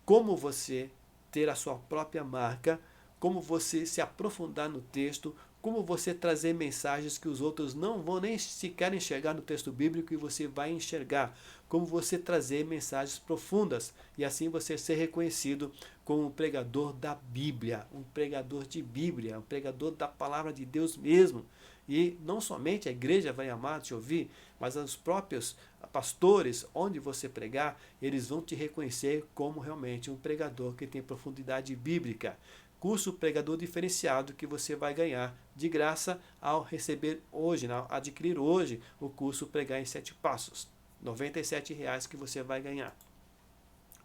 como você ter a sua própria marca, como você se aprofundar no texto, como você trazer mensagens que os outros não vão nem sequer enxergar no texto bíblico e você vai enxergar. Como você trazer mensagens profundas e assim você ser reconhecido como um pregador da Bíblia, um pregador de Bíblia, um pregador da palavra de Deus mesmo. E não somente a igreja vai amar te ouvir, mas os próprios pastores, onde você pregar, eles vão te reconhecer como realmente um pregador que tem profundidade bíblica. Curso Pregador Diferenciado que você vai ganhar de graça ao receber hoje, ao adquirir hoje o curso Pregar em 7 Passos. R$ 97,00 que você vai ganhar.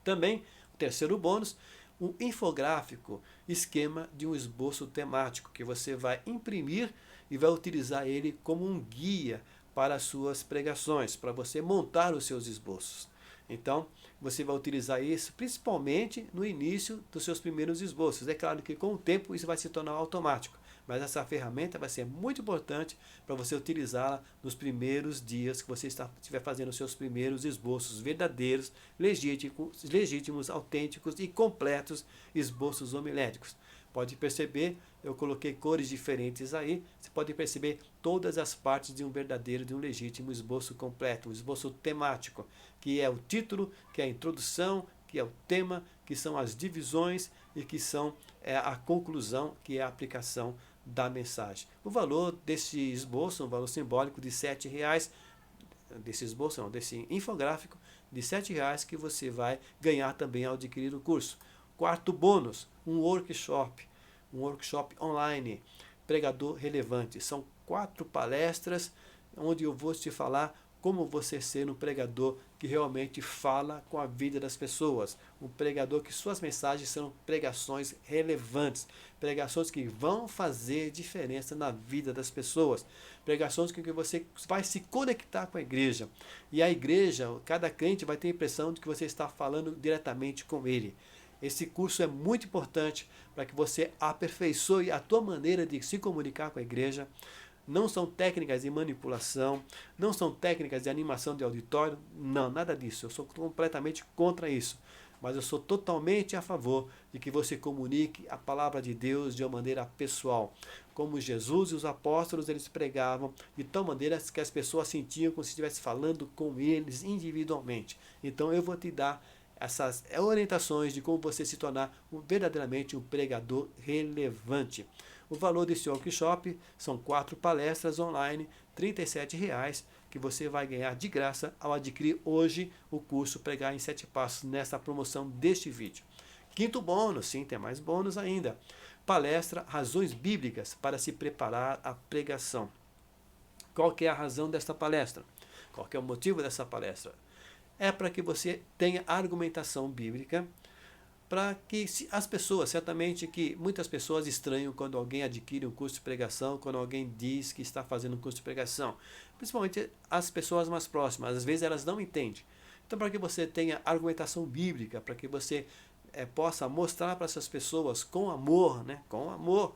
Também, o terceiro bônus, um infográfico, esquema de um esboço temático, que você vai imprimir e vai utilizar ele como um guia para as suas pregações, para você montar os seus esboços. Então, você vai utilizar isso principalmente no início dos seus primeiros esboços. É claro que com o tempo isso vai se tornar automático, mas essa ferramenta vai ser muito importante para você utilizá-la nos primeiros dias que você estiver fazendo os seus primeiros esboços verdadeiros, legítimos, autênticos e completos esboços homiléticos. Pode perceber, eu coloquei cores diferentes aí, você pode perceber todas as partes de um verdadeiro, de um legítimo esboço completo, um esboço temático, que é o título, que é a introdução, que é o tema, que são as divisões e que são a conclusão, que é a aplicação da mensagem. O valor desse esboço, um valor simbólico de R$ 7,00, desse infográfico, de R$ 7,00 que você vai ganhar também ao adquirir o curso. Quarto bônus, um workshop online, pregador relevante. São 4 palestras onde eu vou te falar como você ser um pregador que realmente fala com a vida das pessoas. Um pregador que suas mensagens são pregações relevantes. Pregações que vão fazer diferença na vida das pessoas. Pregações que você vai se conectar com a igreja. E a igreja, cada crente vai ter a impressão de que você está falando diretamente com ele. Esse curso é muito importante para que você aperfeiçoe a tua maneira de se comunicar com a igreja. Não são técnicas de manipulação, não são técnicas de animação de auditório, não, nada disso. Eu sou completamente contra isso. Mas eu sou totalmente a favor de que você comunique a palavra de Deus de uma maneira pessoal. Como Jesus e os apóstolos, eles pregavam de tal maneira que as pessoas sentiam como se estivesse falando com eles individualmente. Então eu vou te dar essas orientações de como você se tornar verdadeiramente um pregador relevante. O valor desse workshop são 4 palestras online, R$ 37,00, que você vai ganhar de graça ao adquirir hoje o curso Pregar em 7 Passos, nessa promoção deste vídeo. Quinto bônus, sim, tem mais bônus ainda. Palestra Razões Bíblicas para se preparar à pregação. Qual que é a razão desta palestra? Qual que é o motivo dessa palestra? É para que você tenha argumentação bíblica, para que as pessoas, certamente que muitas pessoas estranham quando alguém adquire um curso de pregação, quando alguém diz que está fazendo um curso de pregação, principalmente as pessoas mais próximas, às vezes elas não entendem. Então, para que você tenha argumentação bíblica, para que você possa mostrar para essas pessoas com amor, com amor,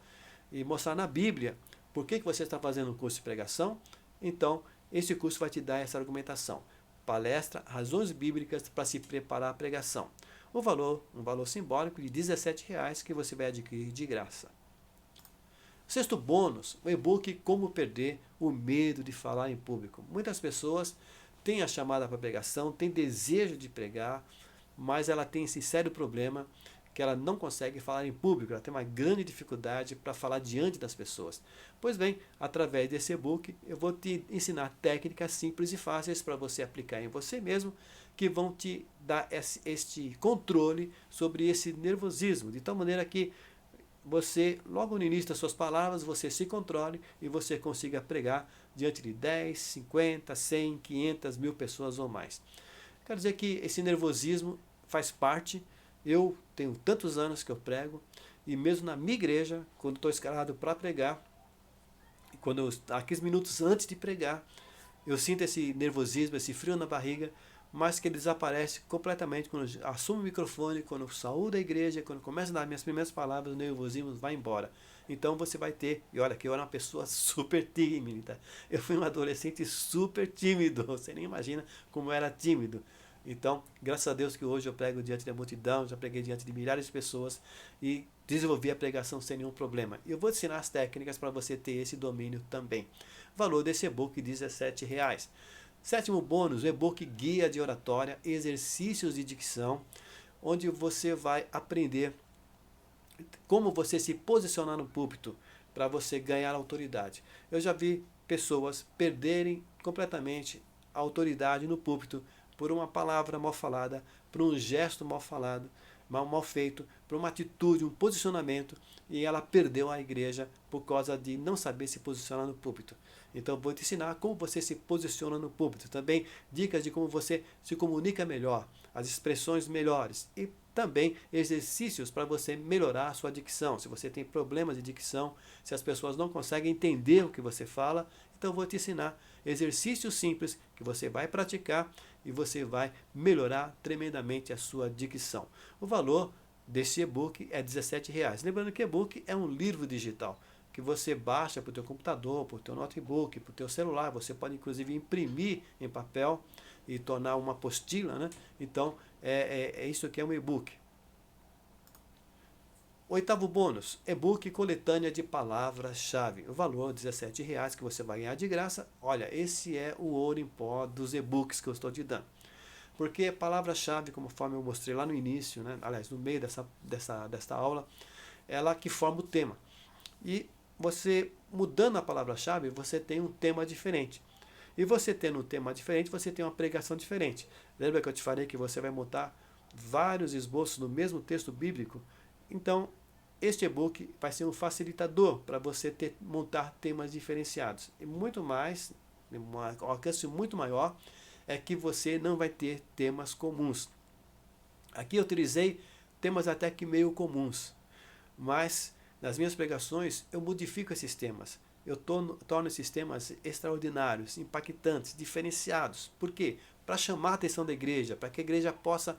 e mostrar na Bíblia por que você está fazendo um curso de pregação, então esse curso vai te dar essa argumentação. Palestra Razões Bíblicas para se preparar à pregação. Um valor simbólico de R$ 17,00 que você vai adquirir de graça. Sexto bônus, o e-book Como Perder o Medo de Falar em Público. Muitas pessoas têm a chamada para pregação, têm desejo de pregar, mas ela tem esse sério problema que ela não consegue falar em público, ela tem uma grande dificuldade para falar diante das pessoas. Pois bem, através desse e-book eu vou te ensinar técnicas simples e fáceis para você aplicar em você mesmo, que vão te dar este controle sobre esse nervosismo, de tal maneira que você, logo no início das suas palavras, você se controle e você consiga pregar diante de 10, 50, 100, 500, 1000 pessoas ou mais. Quero dizer que esse nervosismo faz parte. Eu tenho tantos anos que eu prego, e mesmo na minha igreja, quando estou escalado para pregar, há 15 minutos antes de pregar, eu sinto esse nervosismo, esse frio na barriga, mas que ele desaparece completamente quando eu assumo o microfone, quando eu saúdo a igreja, quando eu começo a dar minhas primeiras palavras, o nervosismo vai embora. Então você vai ter, e olha que eu era uma pessoa super tímida, eu fui um adolescente super tímido, você nem imagina como eu era tímido. Então, graças a Deus que hoje eu prego diante da multidão, já preguei diante de milhares de pessoas e desenvolvi a pregação sem nenhum problema. E eu vou te ensinar as técnicas para você ter esse domínio também. Valor desse e-book, R$ 17,00. Sétimo bônus, e-book Guia de Oratória, Exercícios de Dicção, onde você vai aprender como você se posicionar no púlpito para você ganhar autoridade. Eu já vi pessoas perderem completamente a autoridade no púlpito por uma palavra mal falada, por um gesto mal falado, mal feito, por uma atitude, um posicionamento, e ela perdeu a igreja por causa de não saber se posicionar no púlpito. Então vou te ensinar como você se posiciona no púlpito. Também dicas de como você se comunica melhor, as expressões melhores e também exercícios para você melhorar a sua dicção. Se você tem problemas de dicção, se as pessoas não conseguem entender o que você fala, então vou te ensinar exercícios simples que você vai praticar e você vai melhorar tremendamente a sua dicção. O valor desse e-book é R$ 17,00. Lembrando que e-book é um livro digital que você baixa para o teu computador, para o teu notebook, para o teu celular. Você pode inclusive imprimir em papel e tornar uma apostila, né? Então é isso que é um e-book. Oitavo bônus, e-book Coletânea de Palavras-Chave. O valor R$ 17,00 que você vai ganhar de graça. Olha, esse é o ouro em pó dos e-books que eu estou te dando. Porque palavra-chave, conforme eu mostrei lá no início, né? Aliás, no meio desta aula, ela que forma o tema. E você, mudando a palavra-chave, você tem um tema diferente. E você tendo um tema diferente, você tem uma pregação diferente. Lembra que eu te falei que você vai montar vários esboços no mesmo texto bíblico? Então, este e-book vai ser um facilitador para você montar temas diferenciados. E muito mais, um alcance muito maior, é que você não vai ter temas comuns. Aqui eu utilizei temas até que meio comuns, mas nas minhas pregações eu modifico esses temas. Eu torno esses temas extraordinários, impactantes, diferenciados. Por quê? Para chamar a atenção da igreja, para que a igreja possa,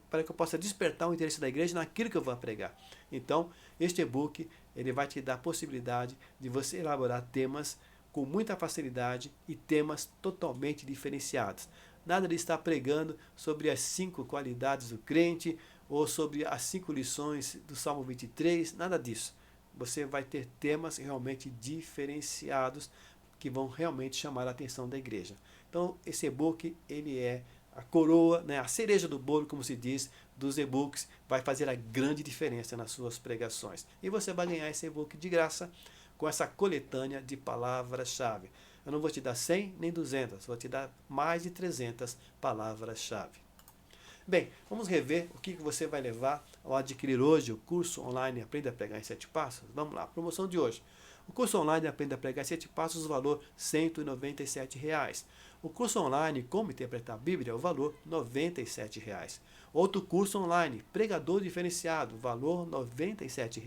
para que eu possa despertar o interesse da igreja naquilo que eu vou pregar. Então, este e-book, ele vai te dar a possibilidade de você elaborar temas com muita facilidade e temas totalmente diferenciados. Nada de estar pregando sobre as 5 qualidades do crente ou sobre as 5 lições do Salmo 23, nada disso. Você vai ter temas realmente diferenciados que vão realmente chamar a atenção da igreja. Então, esse e-book, ele é a coroa, né, a cereja do bolo, como se diz, dos e-books, vai fazer a grande diferença nas suas pregações. E você vai ganhar esse e-book de graça com essa coletânea de palavras-chave. Eu não vou te dar 100 nem 200, vou te dar mais de 300 palavras-chave. Bem, vamos rever o que você vai levar ao adquirir hoje o curso online Aprenda a Pregar em 7 Passos. Vamos lá, promoção de hoje. O curso online Aprenda a Pregar em 7 Passos, o valor R$ 197. O curso online Como Interpretar a Bíblia, o valor R$ 97. Outro curso online, Pregador Diferenciado, valor R$ 97.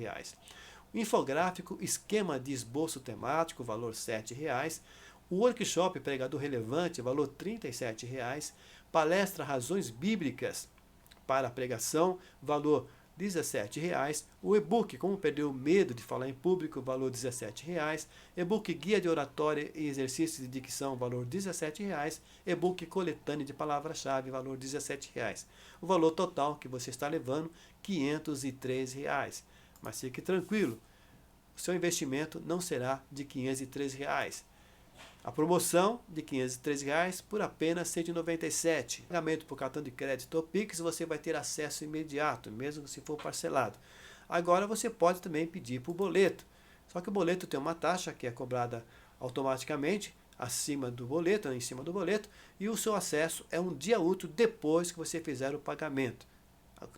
O infográfico Esquema de Esboço Temático, valor R$ 7. O workshop Pregador Relevante, valor R$ 37. Palestra Razões Bíblicas para a Pregação, valor R$ 17. O e-book Como Perder o Medo de Falar em Público, valor R$ 17. E-book Guia de Oratória e Exercícios de Dicção, valor R$ 17. E-book Coletânea de Palavras-Chave, valor R$ 17. O valor total que você está levando, R$ 503. Mas fique tranquilo, o seu investimento não será de R$ 503. A promoção de R$ 503 por apenas R$ 197. Pagamento por cartão de crédito ou Pix, você vai ter acesso imediato, mesmo se for parcelado. Agora você pode também pedir por boleto. Só que o boleto tem uma taxa que é cobrada automaticamente acima do boleto, em cima do boleto, e o seu acesso é um dia útil depois que você fizer o pagamento.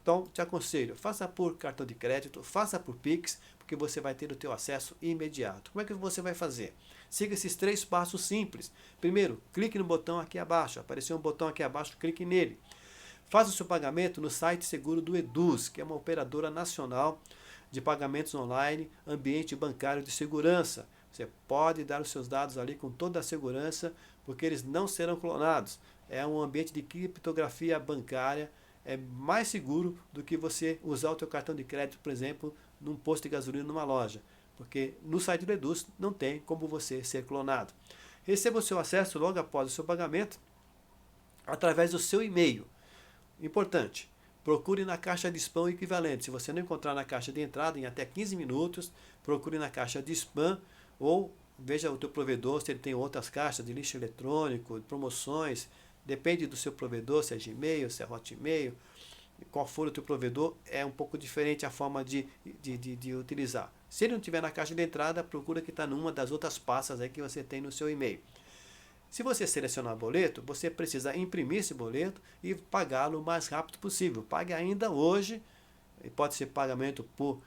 Então, te aconselho, faça por cartão de crédito, faça por Pix, porque você vai ter o teu acesso imediato. Como é que você vai fazer? Siga esses 3 passos simples. Primeiro, clique no botão aqui abaixo. Apareceu um botão aqui abaixo, clique nele. Faça o seu pagamento no site seguro do Eduz, que é uma operadora nacional de pagamentos online, ambiente bancário de segurança. Você pode dar os seus dados ali com toda a segurança, porque eles não serão clonados. É um ambiente de criptografia bancária, é mais seguro do que você usar o teu cartão de crédito, por exemplo, num posto de gasolina numa loja. Porque no site do Eduz não tem como você ser clonado. Receba o seu acesso logo após o seu pagamento através do seu e-mail. Importante, procure na caixa de spam equivalente. Se você não encontrar na caixa de entrada em até 15 minutos, procure na caixa de spam ou veja o teu provedor se ele tem outras caixas de lixo eletrônico, de promoções. Depende do seu provedor, se é Gmail, se é Hotmail. Qual for o teu provedor, é um pouco diferente a forma de utilizar. Se ele não estiver na caixa de entrada, procura que está numa das outras pastas aí que você tem no seu e-mail. Se você selecionar boleto, você precisa imprimir esse boleto e pagá-lo o mais rápido possível. Pague ainda hoje, e pode ser pagamento por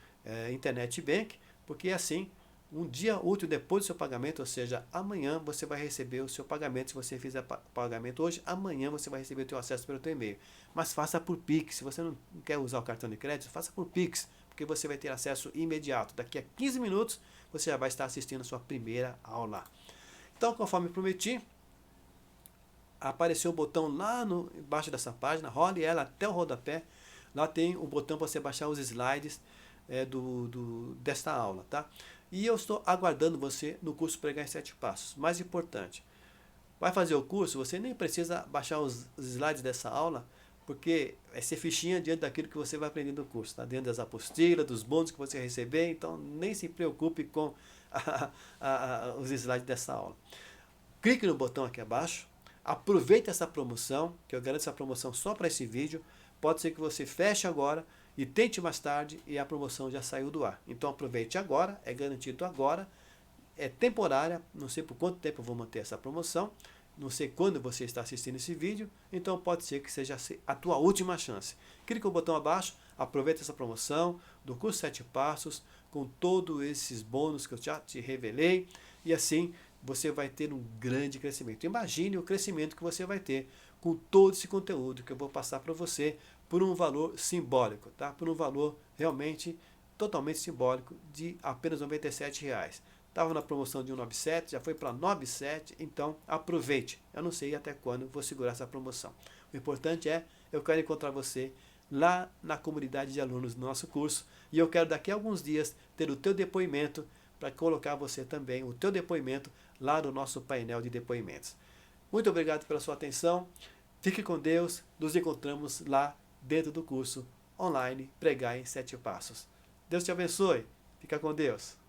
Internet Bank, porque assim, um dia útil depois do seu pagamento, ou seja, amanhã você vai receber o seu pagamento. Se você fizer pagamento hoje, amanhã você vai receber o seu acesso pelo seu e-mail. Mas faça por Pix. Se você não quer usar o cartão de crédito, faça por Pix, porque você vai ter acesso imediato. Daqui a 15 minutos, você já vai estar assistindo a sua primeira aula. Então, conforme prometi, apareceu o botão lá embaixo dessa página, role ela até o rodapé. Lá tem o botão para você baixar os slides desta aula, tá? E eu estou aguardando você no curso Pregar em 7 Passos. Mais importante, vai fazer o curso, você nem precisa baixar os slides dessa aula, porque é ser fichinha diante daquilo que você vai aprender no curso, tá? Dentro das apostilas, dos bônus que você receber, então nem se preocupe com os slides dessa aula. Clique no botão aqui abaixo, aproveite essa promoção, que eu garanto essa promoção só para esse vídeo. Pode ser que você feche agora e tente mais tarde e a promoção já saiu do ar. Então aproveite agora, é garantido agora, é temporária, não sei por quanto tempo eu vou manter essa promoção, não sei quando você está assistindo esse vídeo, então pode ser que seja a tua última chance. Clique no botão abaixo, aproveite essa promoção do curso 7 Passos, com todos esses bônus que eu já te revelei, e assim você vai ter um grande crescimento. Imagine o crescimento que você vai ter com todo esse conteúdo que eu vou passar para você por um valor simbólico, tá? Por um valor realmente totalmente simbólico de apenas R$ 97. Estava na promoção de 197, já foi para 97, então aproveite. Eu não sei até quando vou segurar essa promoção. O importante é, eu quero encontrar você lá na comunidade de alunos do nosso curso e eu quero daqui a alguns dias ter o teu depoimento para colocar você também, o teu depoimento lá no nosso painel de depoimentos. Muito obrigado pela sua atenção, fique com Deus, nos encontramos lá dentro do curso online Pregar em 7 Passos. Deus te abençoe, fica com Deus.